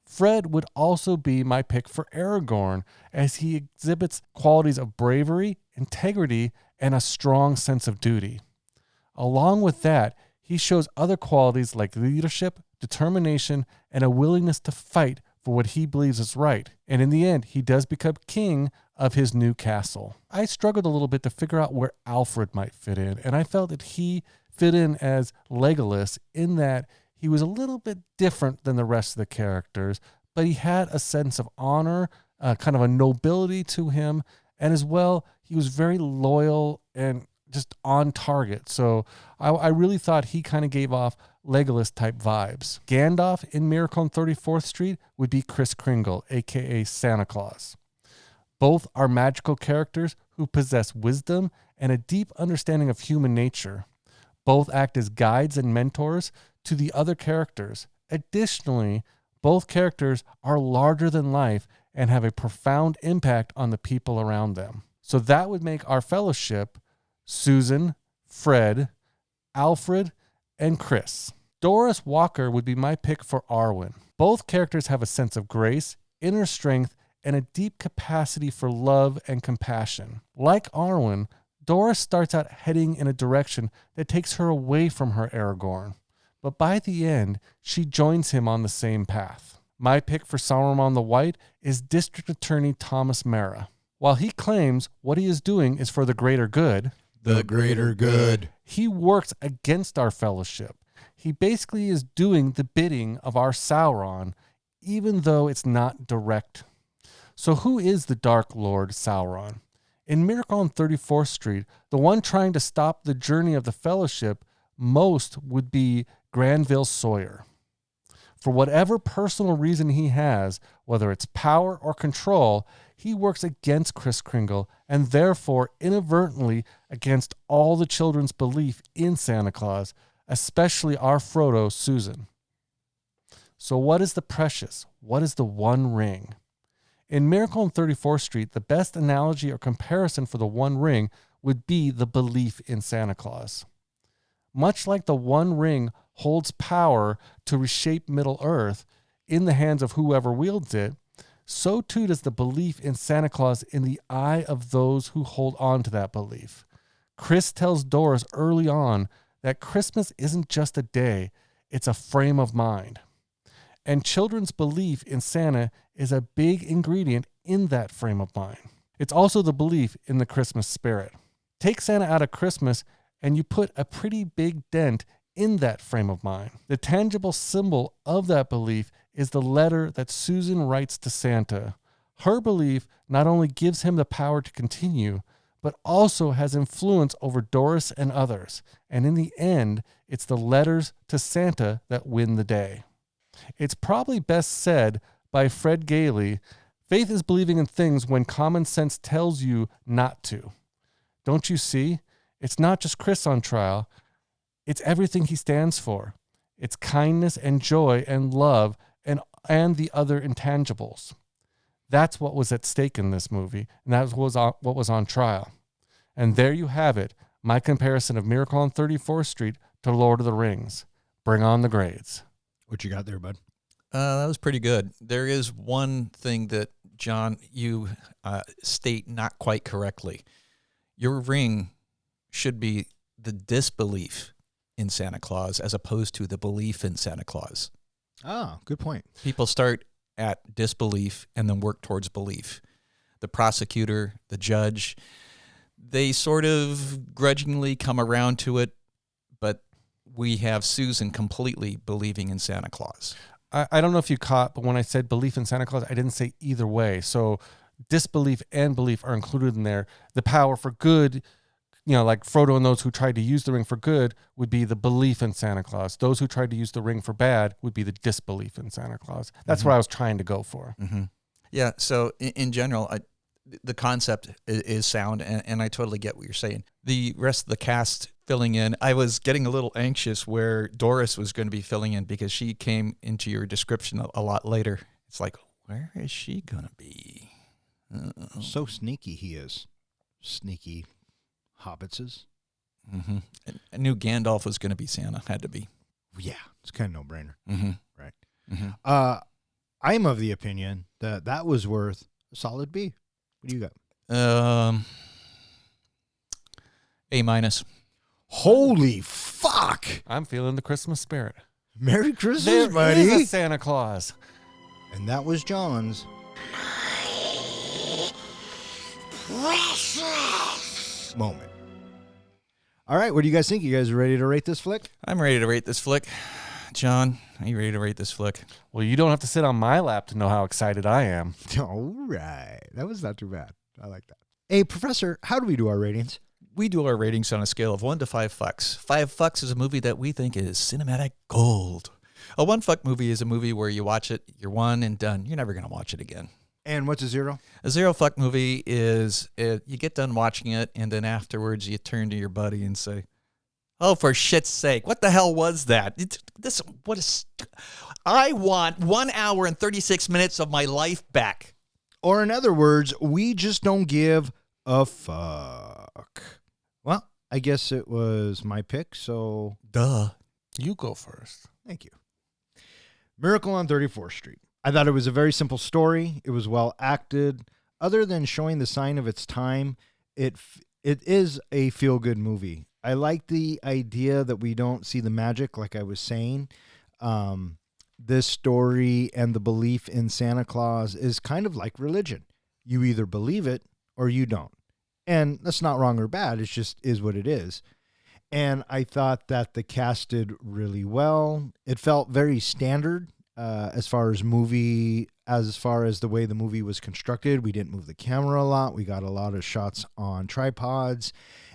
Fred would also be my pick for Aragorn, as he exhibits qualities of bravery, integrity, and a strong sense of duty. Along with that, he shows other qualities like leadership, determination, and a willingness to fight for what he believes is right. And in the end, he does become king of his new castle. I struggled a little bit to figure out where Alfred might fit in, and I felt that he fit in as Legolas in that he was a little bit different than the rest of the characters, but he had a sense of honor, kind of a nobility to him, and as well, he was very loyal and just on target. So I really thought he kind of gave off Legolas type vibes. Gandalf in Miracle on 34th Street would be Kris Kringle, aka Santa Claus. Both are magical characters who possess wisdom and a deep understanding of human nature. Both act as guides and mentors to the other characters. Additionally, both characters are larger than life and have a profound impact on the people around them. So that would make our fellowship Susan, Fred, Alfred, and Chris. Doris Walker would be my pick for Arwen. Both characters have a sense of grace, inner strength, and a deep capacity for love and compassion. Like Arwen, Doris starts out heading in a direction that takes her away from her Aragorn, but by the end, she joins him on the same path. My pick for Saruman the White is District Attorney Thomas Mara. While he claims what he is doing is for the greater good, he works against our fellowship. He basically is doing the bidding of our Sauron, even though it's not direct. So who is the Dark Lord Sauron? In Miracle on 34th Street, the one trying to stop the journey of the Fellowship most would be Granville Sawyer. For whatever personal reason he has, whether it's power or control, he works against Kris Kringle and therefore inadvertently against all the children's belief in Santa Claus, especially our Frodo, Susan. So what is the precious? What is the One Ring? In Miracle on 34th Street, the best analogy or comparison for the One Ring would be the belief in Santa Claus. Much like the One Ring holds power to reshape Middle-earth in the hands of whoever wields it, so too does the belief in Santa Claus in the eye of those who hold on to that belief. Chris tells Doris early on that Christmas isn't just a day, it's a frame of mind. And children's belief in Santa is a big ingredient in that frame of mind. It's also the belief in the Christmas spirit. Take Santa out of Christmas and you put a pretty big dent in that frame of mind. The tangible symbol of that belief is the letter that Susan writes to Santa. Her belief not only gives him the power to continue, but also has influence over Doris and others. And in the end, it's the letters to Santa that win the day. It's probably best said by Fred Gailey, faith is believing in things when common sense tells you not to. Don't you see? It's not just Chris on trial. It's everything he stands for. It's kindness and joy and love and the other intangibles. That's what was at stake in this movie, and that was what was on trial. And there you have it, my comparison of Miracle on 34th Street to Lord of the Rings. Bring on the grades. What you got there, bud? That was pretty good. There is one thing that, John, you state not quite correctly. Your ring should be the disbelief in Santa Claus as opposed to the belief in Santa Claus. Ah, good point. People start at disbelief and then work towards belief. The prosecutor, the judge, they sort of grudgingly come around to it, but we have Susan completely believing in Santa Claus. I don't know if you caught, but when I said belief in Santa Claus, I didn't say either way. So disbelief and belief are included in there. The power for good, like Frodo and those who tried to use the ring for good would be the belief in Santa Claus. Those who tried to use the ring for bad would be the disbelief in Santa Claus. That's what I was trying to go for. Mm-hmm. Yeah, so in general, the concept is sound, and I totally get what you're saying. The rest of the cast filling in, I was getting a little anxious where Doris was going to be filling in because she came into your description a lot later. It's like, where is she going to be? So sneaky he is. Sneaky hobbitses. Mm-hmm. I knew Gandalf was going to be Santa. Had to be. Yeah, it's kind of no-brainer. Mm-hmm. Right. Mm-hmm. I'm of the opinion that was worth a solid B. What do you got? A-. Holy fuck! I'm feeling the Christmas spirit. Merry Christmas, There buddy! is a Santa Claus. And that was John's precious moment. All right, what do you guys think? You guys ready to rate this flick? I'm ready to rate this flick. John, are you ready to rate this flick? Well, you don't have to sit on my lap to know how excited I am. All right. That was not too bad. I like that. Hey, Professor, how do we do our ratings? We do our ratings on a scale of 1 to 5 fucks. 5 fucks is a movie that we think is cinematic gold. A 1 fuck movie is a movie where you watch it, you're one and done. You're never going to watch it again. And what's a 0? A 0 fuck movie is you get done watching it, and then afterwards you turn to your buddy and say, "Oh, for shit's sake, what the hell was that? I want 1 hour and 36 minutes of my life back." Or in other words, we just don't give a fuck. Well, I guess it was my pick, so Duh. You go first. thank you. Miracle on 34th Street. I thought it was a very simple story. It was well acted. Other than showing the sign of its time, it is a feel-good movie. I like the idea that we don't see the magic, like I was saying. This story and the belief in Santa Claus is kind of like religion. You either believe it or you don't. And that's not wrong or bad. It just is what it is. And I thought that the cast did really well. It felt very standard as far as the way the movie was constructed. We didn't move the camera a lot. We got a lot of shots on tripods.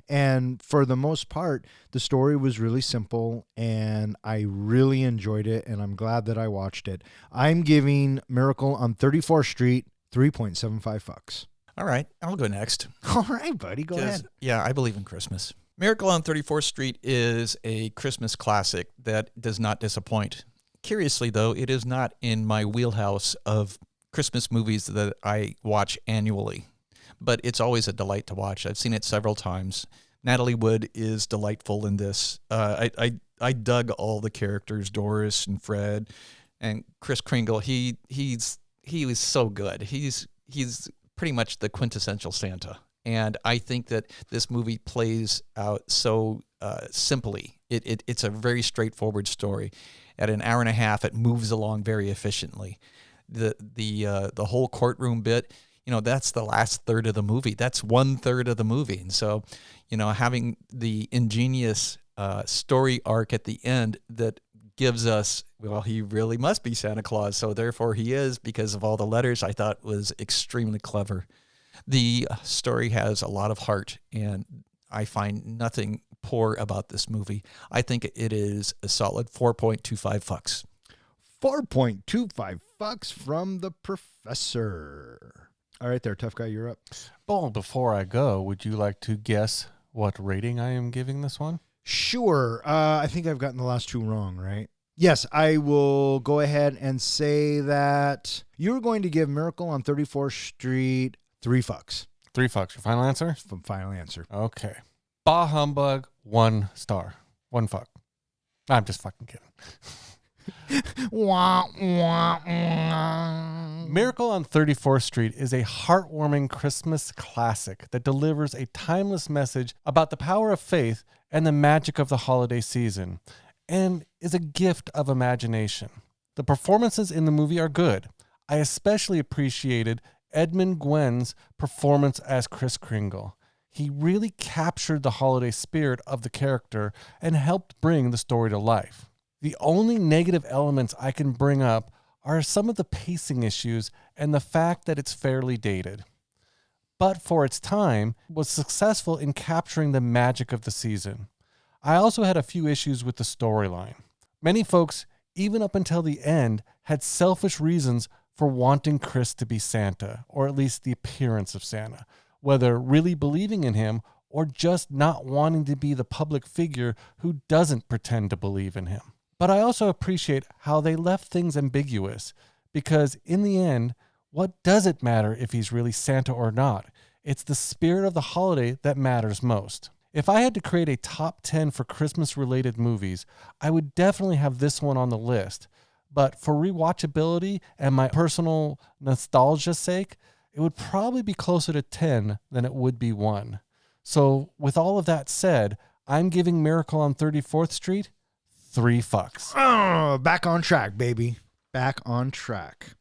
And for the most part, the story was really simple, and I really enjoyed it, and I'm glad that I watched it. I'm giving Miracle on 34th Street 3.75 fucks. All right, I'll go next. All right, buddy, go 'Cause, ahead. Yeah, I believe in Christmas. Miracle on 34th Street is a Christmas classic that does not disappoint. Curiously, though, it is not in my wheelhouse of Christmas movies that I watch annually, but it's always a delight to watch. I've seen it several times. Natalie Wood is delightful in this. I dug all the characters, Doris and Fred and Kris Kringle. He was so good. He's pretty much the quintessential Santa. And I think that this movie plays out so simply. It's a very straightforward story. At an hour and a half, it moves along very efficiently. The whole courtroom bit, that's the last third of the movie. That's 1/3 of the movie. And so, having the ingenious story arc at the end that gives us, well, he really must be Santa Claus, so therefore he is because of all the letters, I thought was extremely clever. The story has a lot of heart, and I find nothing poor about this movie. I think it is a solid 4.25 fucks. 4.25 fucks from the professor. All right there, tough guy, you're up. Well, before I go, would you like to guess what rating I am giving this one? Sure. I think I've gotten the last two wrong, right? Yes, I will go ahead and say that you're going to give Miracle on 34th Street 3 fucks. 3 fucks. Your final answer? From final answer. Okay. Bah humbug, 1 star. 1 fuck. I'm just fucking kidding. Wah, wah, wah. Miracle on 34th Street is a heartwarming Christmas classic that delivers a timeless message about the power of faith and the magic of the holiday season, and is a gift of imagination. The performances in the movie are good. I especially appreciated Edmund Gwen's performance as Kris Kringle. He really captured the holiday spirit of the character and helped bring the story to life. The only negative elements I can bring up are some of the pacing issues and the fact that it's fairly dated. But for its time, was successful in capturing the magic of the season. I also had a few issues with the storyline. Many folks, even up until the end, had selfish reasons for wanting Kris to be Santa, or at least the appearance of Santa, whether really believing in him or just not wanting to be the public figure who doesn't pretend to believe in him. But I also appreciate how they left things ambiguous, because in the end, what does it matter if he's really Santa or not? It's the spirit of the holiday that matters most. If I had to create a top 10 for Christmas-related movies, I would definitely have this one on the list. But for rewatchability and my personal nostalgia's sake, it would probably be closer to 10 than it would be 1. So with all of that said, I'm giving Miracle on 34th Street 3 fucks. Oh, back on track, baby. Back on track.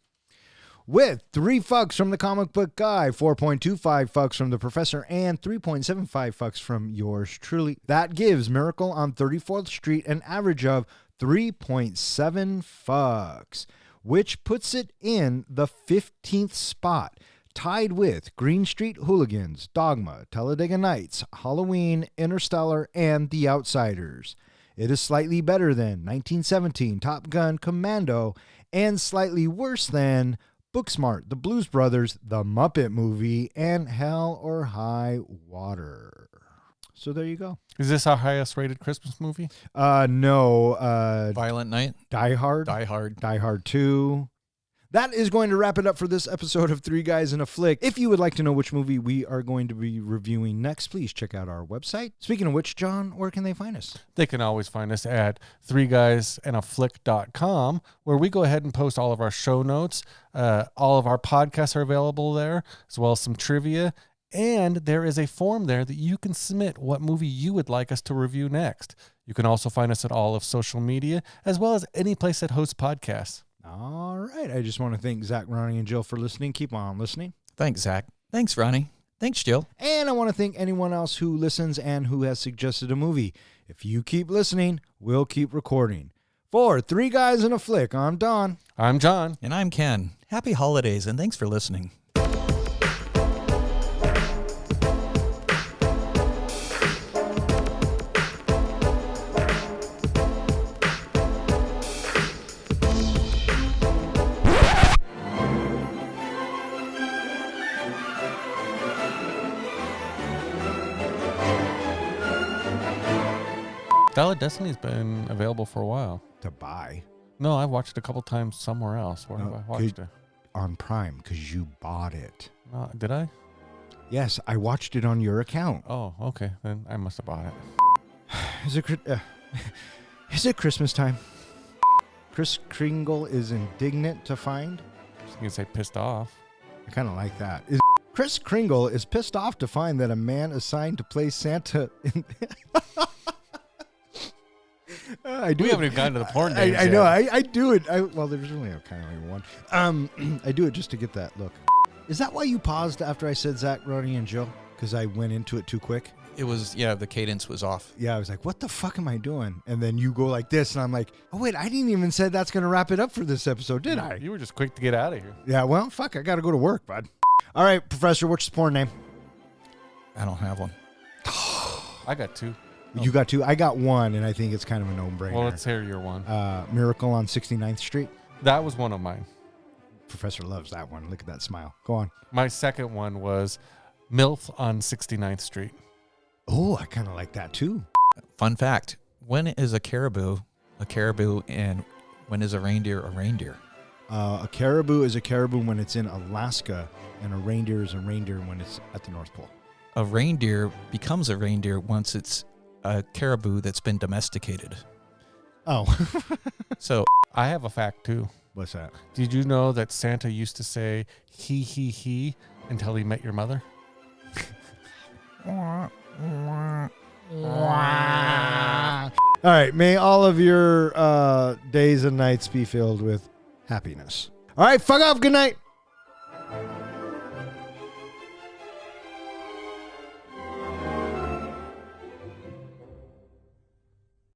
With 3 fucks from the comic book guy, 4.25 fucks from the professor, and 3.75 fucks from yours truly. That gives Miracle on 34th Street an average of 3.7 fucks, which puts it in the 15th spot, tied with Green Street Hooligans, Dogma, Talladega Nights, Halloween, Interstellar, and The Outsiders. It is slightly better than 1917, Top Gun, Commando, and slightly worse than Booksmart, The Blues Brothers, The Muppet Movie, and Hell or High Water. So there you go. Is this our highest rated Christmas movie? No. Violent Night? Die Hard. Die Hard. Die Hard 2. That is going to wrap it up for this episode of Three Guys in a Flick. If you would like to know which movie we are going to be reviewing next, please check out our website. Speaking of which, John, where can they find us? They can always find us at threeguysandaflick.com, where we go ahead and post all of our show notes. All of our podcasts are available there, as well as some trivia. And there is a form there that you can submit what movie you would like us to review next. You can also find us at all of social media, as well as any place that hosts podcasts. All right. I just want to thank Zach, Ronnie, and Jill for listening. Keep on listening. Thanks, Zach. Thanks, Ronnie. Thanks, Jill. And I want to thank anyone else who listens and who has suggested a movie. If you keep listening, we'll keep recording. For Three Guys in a Flick, I'm Don. I'm John. And I'm Ken. Happy holidays, and thanks for listening. Dial of Destiny's been available for a while. To buy. No, I've watched it a couple times somewhere else. Where have I watched it? On Prime, because you bought it. Did I? Yes, I watched it on your account. Oh, okay. Then I must have bought it. Is it Christmas time? Kris Kringle is indignant to find. You can say pissed off. I kind of like that. Kris Kringle is pissed off to find that a man assigned to play Santa in I do. We haven't even gotten to the porn names I know. yet. I do it. Well, there's really kind of only one. I do it just to get that look. Is that why you paused after I said Zach, Ronnie, and Jill? Because I went into it too quick? It was, the cadence was off. Yeah, I was like, what the fuck am I doing? And then you go like this, and I'm like, oh, wait, I didn't even say that's going to wrap it up for this episode, did I? You were just quick to get out of here. Yeah, well, fuck, I got to go to work, bud. All right, Professor, what's the porn name? I don't have one. I got two. You got two? I got one, and I think it's kind of a no-brainer. Well, let's hear your one. Miracle on 69th Street. That was one of mine. Professor loves that one. Look at that smile. Go on. My second one was MILF on 69th Street. Oh, I kind of like that, too. Fun fact. When is a caribou, and when is a reindeer a reindeer? A caribou is a caribou when it's in Alaska, and a reindeer is a reindeer when it's at the North Pole. A reindeer becomes a reindeer once it's a caribou that's been domesticated. Oh. So I have a fact, too. What's that? Did you know that Santa used to say he until he met your mother? All right. May all of your days and nights be filled with happiness. All right. Fuck off. Good night.